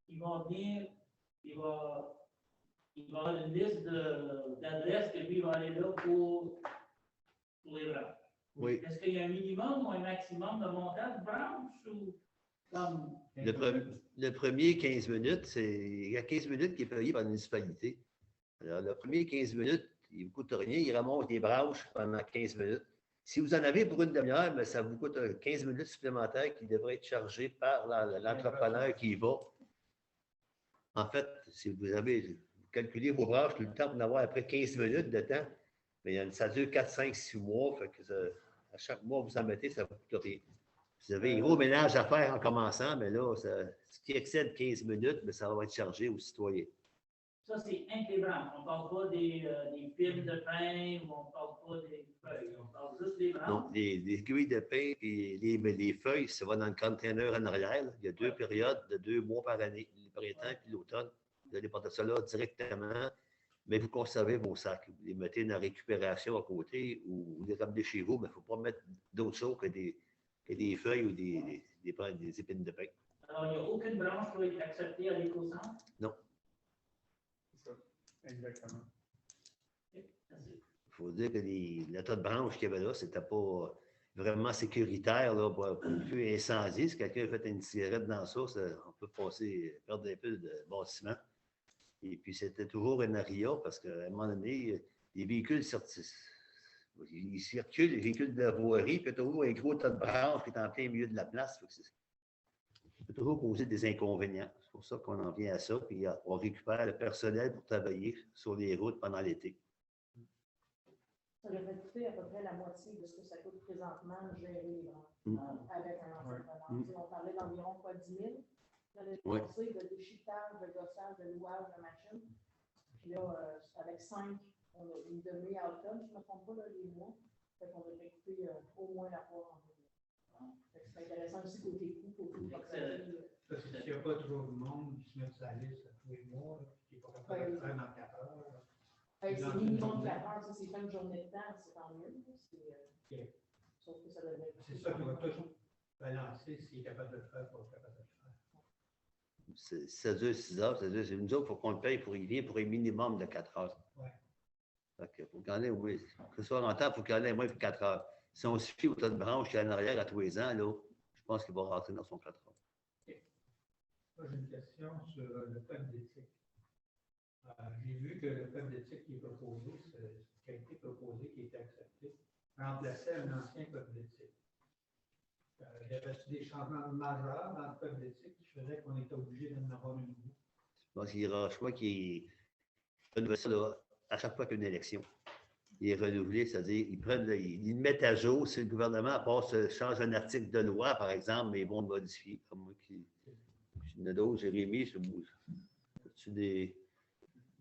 qui va venir, il va avoir une liste d'adresses et puis il va aller là pour les branches. Oui. Est-ce qu'il y a un minimum ou un maximum de montant de branches ou comme. Le premier 15 minutes, il y a 15 minutes qui est payé par la municipalité. Alors, le premier 15 minutes, il ne vous coûte rien, il remonte les branches pendant 15 minutes. Si vous en avez pour une demi-heure, mais ça vous coûte 15 minutes supplémentaires qui devraient être chargées par l'entrepreneur qui y va. En fait, si vous calculé vos branches, tout le temps pour en avoir après 15 minutes de temps, mais ça dure 4, 5, 6 mois. Fait que à chaque mois, vous en mettez, ça ne vous coûte rien. Vous avez un gros ménage à faire en commençant, mais là, ce qui excède 15 minutes, mais ça va être chargé aux citoyens. Ça, c'est un des branches. On ne parle pas des fils de pain ou on ne parle pas des feuilles. On parle juste des branches. Donc, les aiguilles de pain et les feuilles, ça va dans le container en arrière. Là. Il y a 2 périodes de 2 mois par année, le printemps et l'automne. Vous allez porter ça là directement, mais vous conservez vos sacs. Vous les mettez dans la récupération à côté ou vous les ramenez chez vous, mais il ne faut pas mettre d'autres choses que des feuilles ou des épines de pain. Alors, il n'y a aucune branche qui va être acceptée à l'éco-centre? Non. C'est ça, exactement. Il faut dire que le tas de branches qu'il y avait là, ce n'était pas vraiment sécuritaire là, pour plus incendie. Si quelqu'un fait une cigarette dans ça, on peut perdre un peu de bâtiment. Et puis, c'était toujours un aria parce qu'à un moment donné, les véhicules ils circulent, les véhicules de voirie, puis il y a toujours un gros tas de branches qui est en plein milieu de la place. Ça peut toujours causer des inconvénients. C'est pour ça qu'on en vient à ça. Puis on récupère le personnel pour travailler sur les routes pendant l'été. Ça devrait coûter à peu près la moitié de ce que ça coûte présentement gérer les branches avec un entrepreneur. On parlait d'environ 10 000. L'année passée, de déchiquetage, de gossage, de louage de machines. Puis là, avec 5, on a une demi à automne, je ne me trompe pas, là, les mois. Fait qu'on devrait coûter au moins la fois en mois. C'est intéressant aussi côté coût, côté proximité. Parce qu'il n'y a pas toujours de monde qui se met sur la liste tous les mois, qui n'est pas capable de faire dans 4 heures. C'est minimum 4 heures, ça, c'est pas une journée de temps, c'est tant mieux. Sauf que ça devrait. C'est ça qui va toujours balancer s'il est capable de le faire, pas capable de le faire. Ça dure 6 heures, ça dure. Nous autres, il faut qu'on le paye pour y venir pour un minimum de 4 heures. Oui. Il faut qu'on ait, oui, que ce soit longtemps, il faut qu'on ait moins que 4 heures. Si on suffit au tas de branches qui est en arrière à tous les ans, là, je pense qu'il va rentrer dans son 4 heures. Okay. Moi, j'ai une question sur le code d'éthique. J'ai vu que le code d'éthique qui est proposé, qui a été proposé, qui a été accepté, remplaçait un ancien code d'éthique. Y avait-il des changements majeurs dans le code d'éthique qui faisaient qu'on était obligé d'en avoir un nouveau? Je pense je crois qu'il renouvelle ça là, à chaque fois qu'il y a une élection. Il est renouvelé, c'est-à-dire ils le mettent à jour. Si le gouvernement change un article de loi, par exemple, mais ils vont le modifier. Comme moi qui. Il y en a d'autres, Jérémy, c'est des.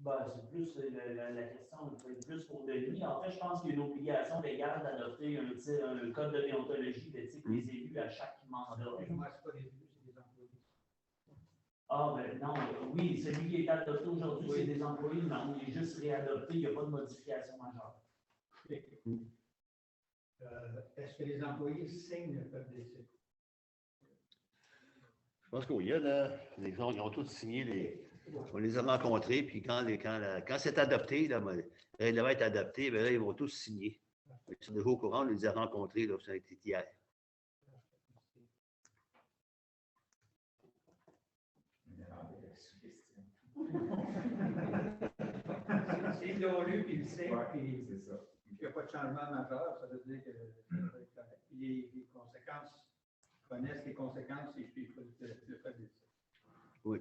C'est plus la question, c'est plus pour Denis. En fait, je pense qu'il y a une obligation légale d'adopter un code de déontologie d'éthique des élus à chaque mandat. Moi, ce n'est pas des élus, c'est des employés. Ah, ben non, oui, celui qui est adopté aujourd'hui, c'est des employés, non, il est juste réadopté, il n'y a pas de modification majeure. Est-ce que les employés signent le code d'éthique? Je pense qu'il y a là, les gens qui ont tous signé On les a rencontrés, puis quand c'est adopté, là, le règlement est adopté, bien là, ils vont tous signer. Ils sont déjà au courant, on les a rencontrés, là, ça a été hier. S'ils l'ont lu, puis ils le savent, Ouais, puis c'est ça. il n'y a pas de changement majeur, ça veut dire que puis les conséquences, ils connaissent les conséquences si je suis le code d'éthique. Oui.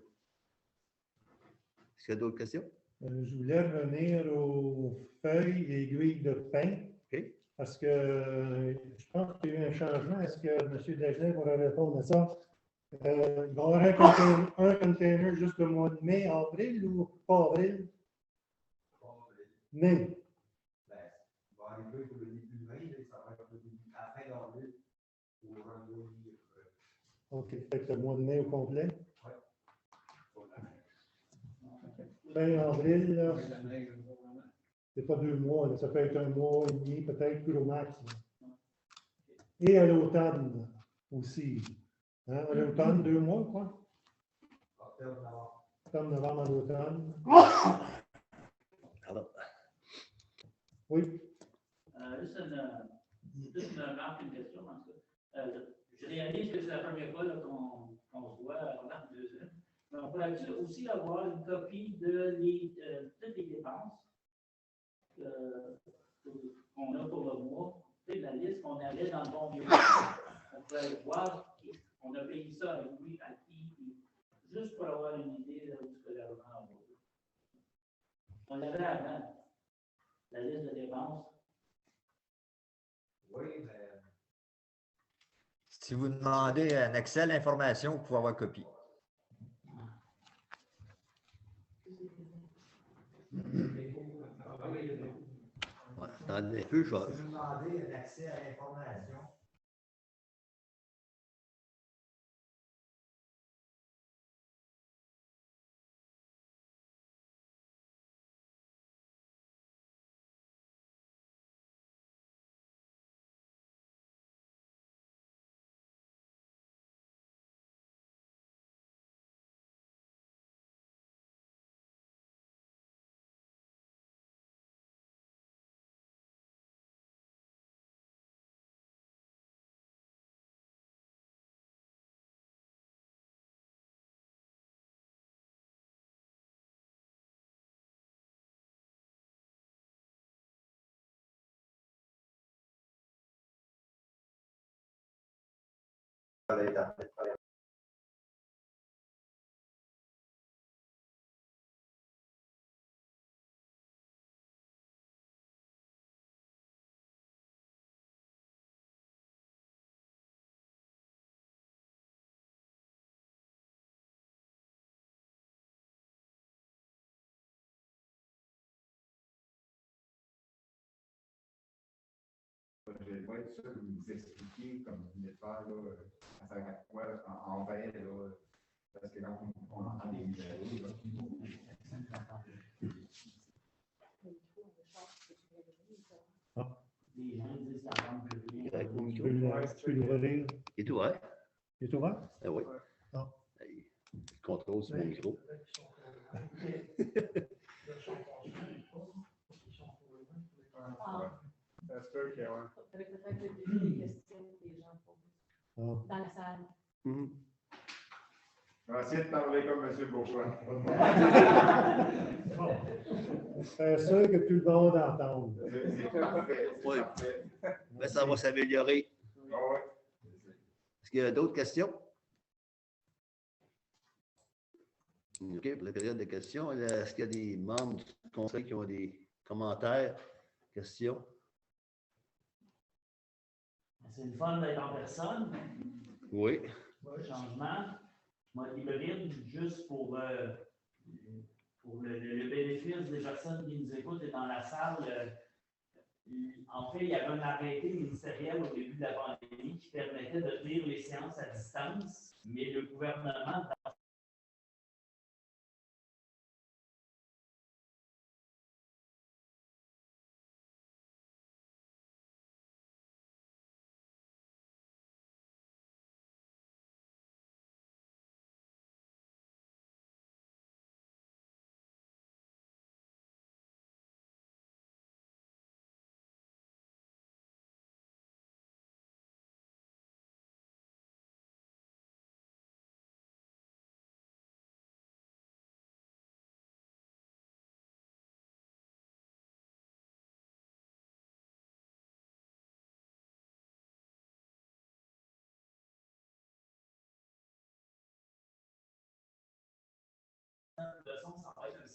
Est-ce qu'il y a d'autres questions? Je voulais revenir aux feuilles et aiguilles de pain. OK. Parce que je pense qu'il y a eu un changement. Est-ce que M. Dagenet pourrait répondre à ça? Il va y avoir un container juste le mois de mai, avril ou pas avril? Mai. Ben, il va arriver pour le début de mai, mais ça va être à la fin d'avril pour renouveler. OK. Fait que le mois de mai au complet. Ouais. Fin avril, là, c'est pas 2 mois, là, ça peut être 1 mois et demi, peut-être plus au max. Là. Et à l'automne aussi. Hein, à l'automne, 2 mois, quoi. Octobre, novembre, à l'automne. Pardon. Oui. Juste une remarque, une question. En tout cas. Je réalise que c'est la première fois qu'on se voit à la deuxième. Mais on pourrait aussi avoir une copie de toutes les dépenses qu'on a pour le mois, la liste qu'on avait dans le bon vieux. On pourrait voir, on a payé ça à lui, à qui, juste pour avoir une idée de ce que l'argent va. On l'avait avant, la liste de dépenses. Oui, mais si vous demandez un Excel information, vous pouvez avoir copie. Ouais, attendez un peu, je vais. Si vous demandez un accès à l'information, Je vais être sûr de vous expliquer, comme vous venez de faire, là, ça sert à quoi en vrai, là, parce que là, on entend des numéros. Les gens disent que ça rentre plus bien. Avec mon micro. Tu peux l'ouvrir. Il est ouvert? Il est ouvert? Ah oui. Ah. Il contrôle sur mon micro. Ça se peut que, ouais. Avec peut-être des questions que les gens posent dans la salle. Mhm. On va essayer de parler comme M. Bourgeois. C'est sûr que tout le monde entende. C'est parfait. Oui. Parfait. Mais ça va s'améliorer. Ah ouais. Est-ce qu'il y a d'autres questions? OK, pour la période de questions, est-ce qu'il y a des membres du conseil qui ont des commentaires, questions? C'est le fun d'être en personne. Oui. Changement. Moi, hybride, juste pour le bénéfice des personnes qui nous écoutent et dans la salle. En fait, il y avait un arrêté ministériel au début de la pandémie qui permettait de tenir les séances à distance, mais le gouvernement,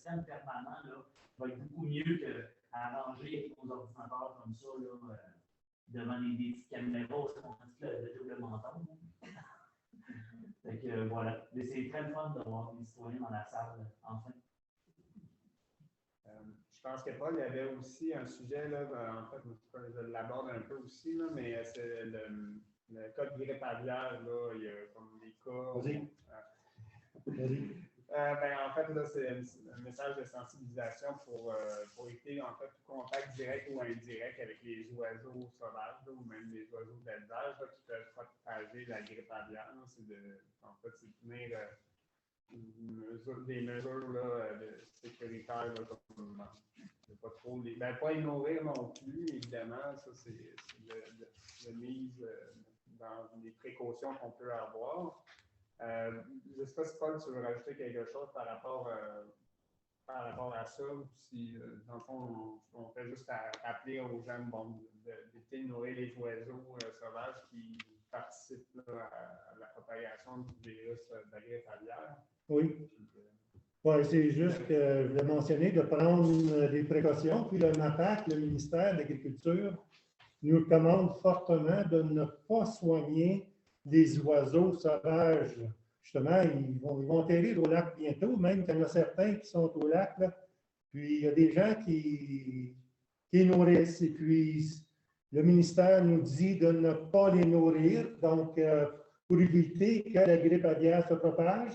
système permanent là, va être beaucoup mieux qu'à arranger avec nos ordinateurs comme ça, là, devant des petites caméras, on dit le double menton. Fait que voilà. Mais c'est très fun d'avoir des citoyens dans la salle, enfin. Je pense que Paul, il y avait aussi un sujet, là, en fait, je l'aborde un peu aussi, là, mais c'est le cas de grippe aviaire, là, il y a comme des cas. Vas-y. Vas-y. En fait, là, c'est un message de sensibilisation pour éviter, en fait, tout contact direct ou indirect avec les oiseaux sauvages, là, ou même les oiseaux d'élevage, qui peuvent propager la grippe aviaire. C'est de tenir des mesures là, sécuritaires, là, comme pas trop pas les nourrir non plus, évidemment, ça c'est de mise dans les précautions qu'on peut avoir. Je ne sais pas si Paul, tu veux rajouter quelque chose par rapport à ça, ou si, dans le fond, on fait juste rappeler aux gens d'éviter de nourrir les oiseaux sauvages qui participent là, à la propagation du virus de la grippe aviaire. Oui. Ouais, c'est juste que je voulais mentionner de prendre des précautions. Puis le MAPAC, le ministère de l'Agriculture, nous recommande fortement de ne pas soigner les oiseaux sauvages. Justement, ils vont atterrir au lac bientôt, même qu'il y en a certains qui sont au lac. Là. Puis il y a des gens qui nourrissent. Et puis le ministère nous dit de ne pas les nourrir. Donc, pour éviter que la grippe aviaire se propage,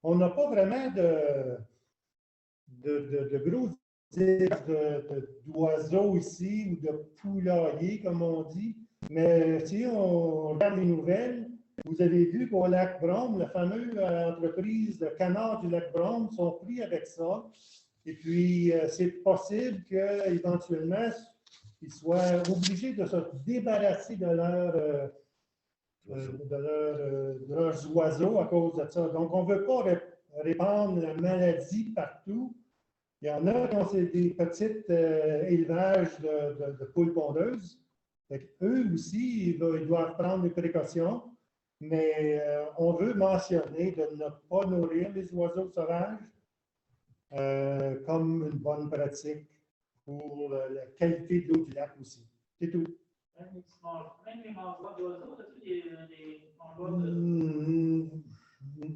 on n'a pas vraiment de gros d'oiseaux ici ou de poulaillers, comme on dit. Mais si on regarde les nouvelles, vous avez vu qu'au lac Brome, la fameuse entreprise de canards du lac Brome sont pris avec ça. Et puis, c'est possible qu'éventuellement, ils soient obligés de se débarrasser de leurs oiseaux à cause de ça. Donc, on ne veut pas répandre la maladie partout. Il y en a qui ont des petits élevages de poules pondeuses. Eux aussi, ils doivent prendre des précautions, mais on veut mentionner de ne pas nourrir les oiseaux sauvages comme une bonne pratique pour la qualité de l'eau du lac aussi. C'est tout. Même les mangeoires d'oiseaux, des mangeoires de...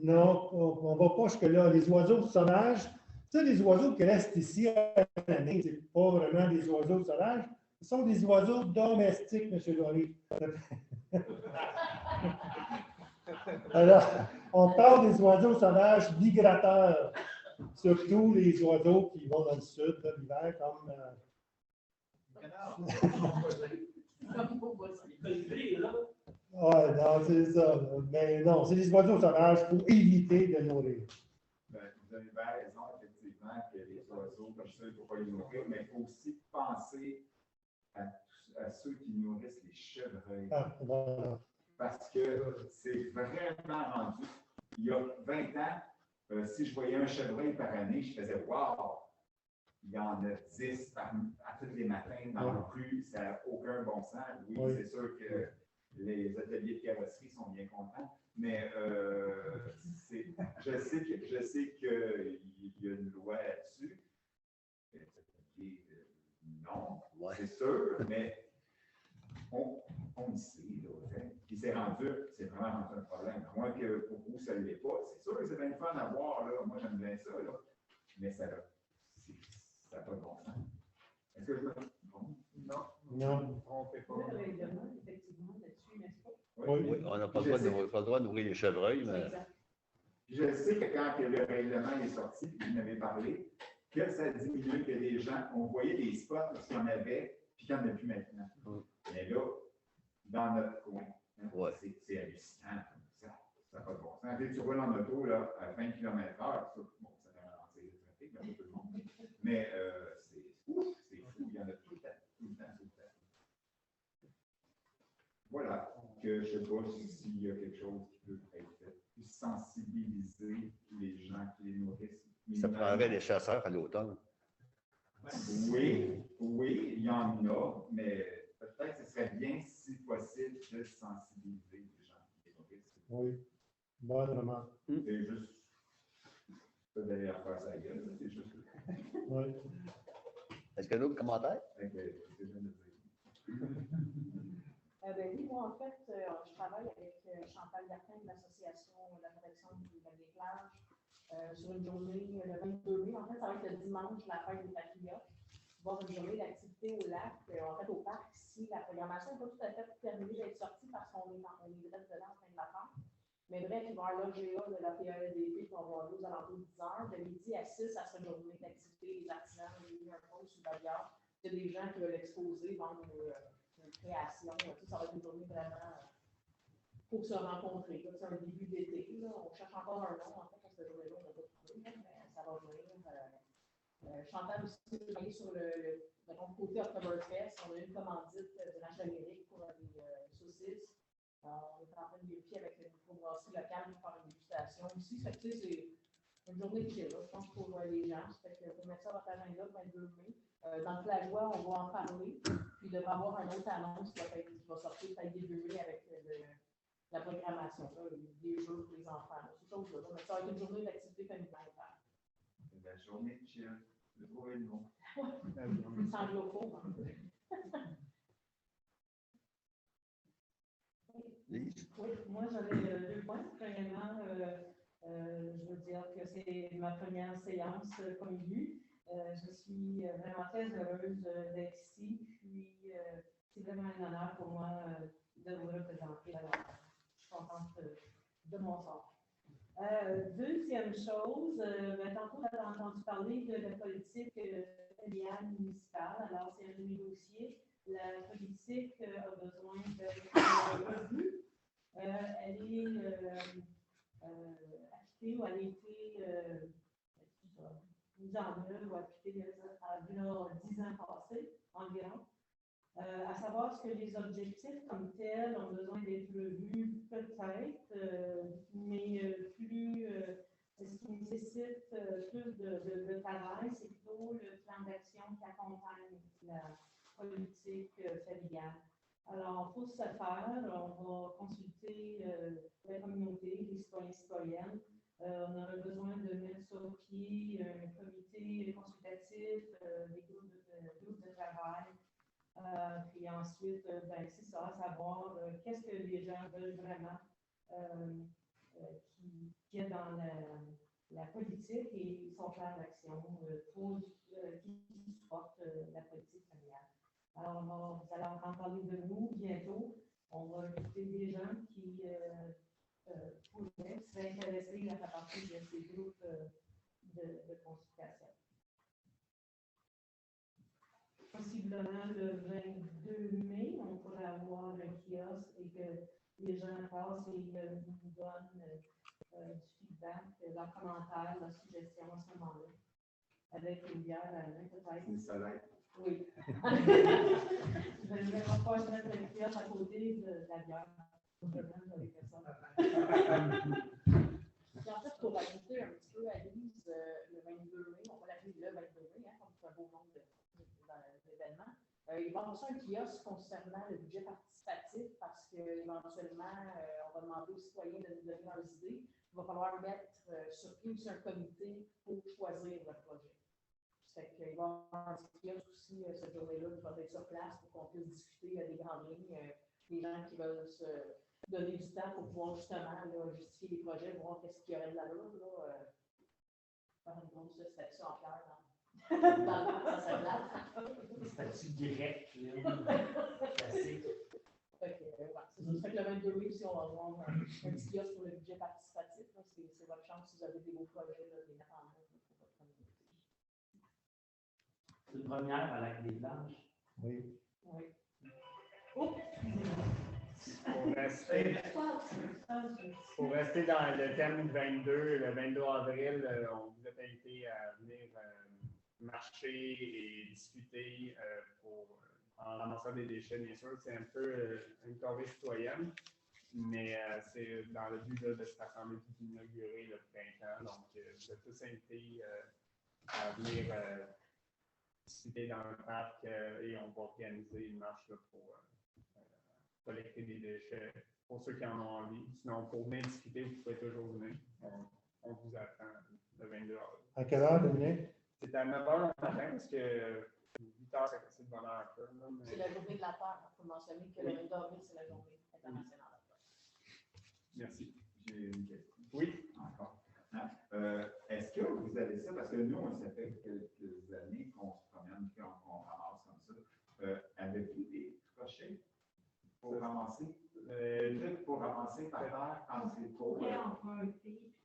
Non, on ne va pas jusque-là. Les oiseaux sauvages, tu sais, les oiseaux qui restent ici à l'année, ce n'est pas vraiment des oiseaux sauvages, ce sont des oiseaux domestiques, M. Laurie. Alors, on parle des oiseaux sauvages migrateurs, surtout les oiseaux qui vont dans le sud de l'hiver, comme... non, c'est ça. Mais non, c'est des oiseaux sauvages pour éviter de nourrir. Vous avez bien raison, effectivement, que les oiseaux comme ça, il ne faut pas les nourrir, mais il faut aussi penser à ceux qui nourrissent les chevreuils. Ah, voilà. Parce que c'est vraiment rendu. Il y a 20 ans, si je voyais un chevreuil par année, je faisais « wow! » Il y en a 10 à tous les matins dans la rue, ça n'a aucun bon sens. Oui, c'est sûr que les ateliers de carrosserie sont bien contents, mais je sais qu'il y a une loi là-dessus. Non, c'est sûr, mais on le sait, là, puis c'est vraiment rendu un problème. À moins que pour vous, ça ne l'est pas. C'est sûr que c'est bien fun à voir, là. Moi, j'aime bien ça, là. Mais ça n'a pas de bon sens. Est-ce que je me trompe? Non. Non. Ne trompez pas. Le règlement, effectivement, là-dessus, n'est-ce pas? Oui, on n'a pas le droit de nourrir les chevreuils, mais... Je sais que quand le règlement est sorti, vous en avez parlé, que ça diminuait, que les gens, on voyait des spots parce qu'il y en avait, puis qu'il n'y en a plus maintenant. Mais là, dans notre coin, c'est hallucinant. Ça n'a pas de bon sens. Tu roules en auto là, à 20 km/h, ça va ralentir le trafic, mais pas tout le monde. Mais c'est fou, il y en a tout le temps. Voilà, que je ne sais pas s'il y a quelque chose qui peut être fait, plus sensibiliser les gens qui les nourrissent. Ça prendrait des chasseurs à l'automne. Oui, il y en a, mais peut-être que ce serait bien, si possible, de sensibiliser les gens qui les nourrissent. Oui, bonne remarque. C'est juste, vous allez leur faire sa gueule, c'est juste. Fait que, c'est bien de dire. Ben oui, moi, en fait, je travaille avec Chantal Bertin de l'Association de la protection des plages sur une journée le 22 mai. En fait, ça va être le dimanche, la fête des patriotes. Voir une journée d'activité au lac, en fait, au parc ici. La programmation n'est pas tout à fait terminée d'être sortie parce qu'on est direct dedans en train de la faire. Mais bref, il va y avoir l'OGA de la PALDP qui va avoir 12 alentours de 10 heures. De midi à 6, ça sera une journée d'activité. Les artisans ont mis un post sur d'ailleurs. Il y a des gens qui veulent exposer, vendre une création. Ça va être une journée vraiment pour se rencontrer. C'est un début d'été. On cherche encore un nom. En fait, parce que cette journée-là, on n'a pas trouvé, mais ça va venir. Chantal aussi travaillé sur le côté Oktoberfest. On a eu une commandite de Ranch d'Amérique pour des saucisses. On est en train de vérifier avec une microbrasserie locale pour faire une dégustation ici. C'est une journée qui est là. Je pense qu'il faut voir les gens. Pour mettre ça à votre agenda le 22 mai. Dans le Plageois, on va en parler. Puis il devrait y avoir une autre annonce qui va sortir peut-être début mai avec la programmation, des jeux pour les enfants. Ces choses-là. Mais ça va être une journée d'activité familiale. C'est la journée de chien. De trouver le mot. C'est anglophone. Lise? Oui, moi j'avais 2 points. Premièrement, je veux dire que c'est ma première séance comme élue. Je suis vraiment très heureuse d'être ici. Puis c'est vraiment un honneur pour moi de vous représenter. Alors, je suis contente de mon sort. Deuxième chose, tantôt on a entendu parler de la politique familiale municipale. Alors, c'est un de mes dossiers. La politique a besoin d'être revue. Elle est appliquée ou elle a été mise en œuvre ou appliquée il y a 10 ans passés environ. À savoir ce que les objectifs comme tels ont besoin d'être revus peut-être, mais plus ce qui nécessite plus de travail, c'est plutôt le plan d'action qui accompagne la politique familiale. Alors, pour ce faire, on va consulter la communauté, les citoyens et citoyennes. On aura besoin de mettre sur pied un comité consultatif, des groupes de travail. Puis ensuite, c'est ça, savoir qu'est-ce que les gens veulent vraiment qui est dans la politique et son plan d'action qui supporte la politique familiale. Alors, vous allez entendre parler de nous bientôt. On va inviter des gens qui seraient intéressés à faire partie de ces groupes de consultation. Possiblement le 22 mai, on pourrait avoir un kiosque et que les gens passent et nous donnent du feedback, leurs commentaires, leurs suggestions à ce moment-là. Avec une bière à la main, peut-être. Une salade. Oui. Je ne vais pas mettre le kiosque à côté de la bière. En fait, pour ajouter un petit peu à Lise, le 22 mai, on va l'appeler le 22 mai, comme c'est un beau nom d'événement. Il va y avoir aussi un kiosque concernant le budget participatif parce qu'éventuellement, on va demander aux citoyens de nous donner leurs idées. Il va falloir mettre sur pied aussi un comité pour choisir le projet. Fait qu'il va y avoir un kiosque aussi cette journée-là qui va être sur place pour qu'on puisse discuter des grandes lignes, les gens qui veulent se donner du temps pour pouvoir justement justifier les projets, voir qu'est-ce qu'il y aurait de l'allure, faire une grosse statue en pierre dans sa place. Statue directe, classique. Fait que le 22 mai, si on va avoir un petit kiosque pour le budget participatif, c'est votre chance si vous avez des beaux projets de les mettre en œuvre pour votre communauté. C'est une première à Lac des Plages. Oui. Oui. Pour rester dans le thème du 22, le 22 avril, on vous a invité à venir marcher et discuter en ramassant des déchets, bien sûr. C'est un peu une corvée citoyenne, mais c'est dans le but de se rassembler pour inaugurer le printemps. Donc, vous êtes tous invités à venir discuter dans le parc et on va organiser une marche là, pour collecter des déchets pour ceux qui en ont envie. Sinon, pour venir discuter, vous pouvez toujours venir. On vous attend le 22 avril. À quelle heure, Dominique? C'est à 9 h le matin parce que 8 heures, c'est de bonne heure. C'est la journée de la Terre. Il faut mentionner que le 22 avril, c'est la journée internationale de la Terre. Merci. J'ai une question. Oui. Encore. Est-ce que vous avez ça, parce que nous, ça fait quelques années qu'on se promène et qu'on ramasse comme ça. Avez-vous des crochets pour ramasser? Pour ramasser par terre quand c'est trop.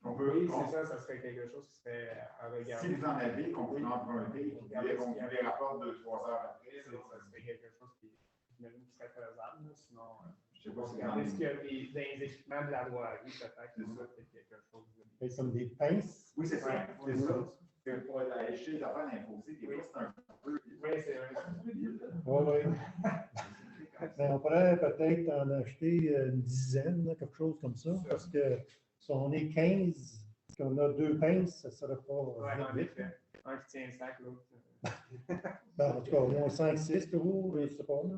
Oui, c'est ça, ça serait quelque chose qui serait à regarder. Si vous en avez, qu'on peut emprunter, on vous les rapporte 2-3 heures après. Ça serait quelque chose qui serait faisable. Sinon, je sais pas si est-ce qu'il y a des équipements de la voirie, peut-être, quelque chose. Comme des pinces. Oui, c'est ça. Ouais, C'est ça. Que pour aller chez les affaires d'imposer, des fois, c'est un peu. Oui, c'est vrai. Oui. Mais on pourrait peut-être en acheter une dizaine, là, quelque chose comme ça, parce que si on est 15, qu'on a 2 pinces, ça ne sera pas. Oui, en effet. Un qui tient le sac, l'autre. En tout cas, au moins 5-6 pour vous, je ne sais pas. Là.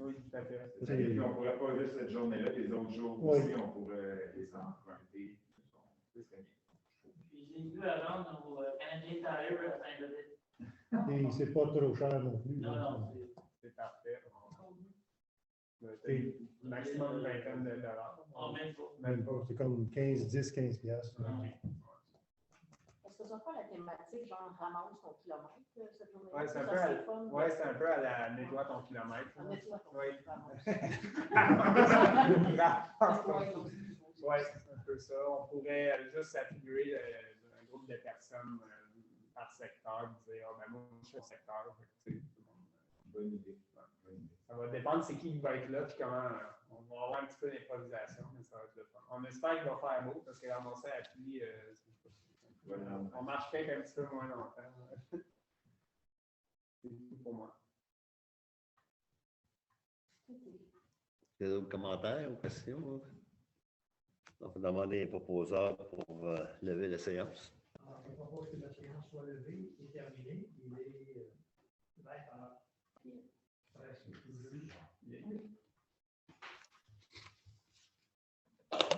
Oui, tout à fait. Et puis, on ne pourrait pas juste cette journée-là, les autres jours Oui. aussi, on pourrait les emprunter. Puis j'ai vu à vendre au Canadien Tire à Saint-David. Et c'est pas trop cher non plus. Non, là. non, C'est parfait. Maximum une vingtaine de dollars. même pas. Même pas, c'est comme 10, 15 piastres. Est-ce que ça pas la thématique, genre, ramasse ton kilomètre, cette journée-là? Oui, c'est un, c'est un peu à la nettoie ton kilomètre. On nettoie ton Oui. kilomètre. Oui, c'est un peu ça. On pourrait juste attribuer un groupe de personnes par secteur, dire, ah, ben moi, je suis au secteur. Bonne idée. Ça va dépendre c'est qui va être là, puis comment on va avoir un petit peu d'improvisation, mais ça va être le fun. On espère qu'il va faire beau, parce que ramasser à la pluie, on marche peut-être un petit peu moins longtemps. C'est tout pour moi. Il y a d'autres commentaires ou questions? On va demander un proposeur pour lever la séance. Alors, je propose que la séance soit levée et terminée. Il est 20 heures. Presque.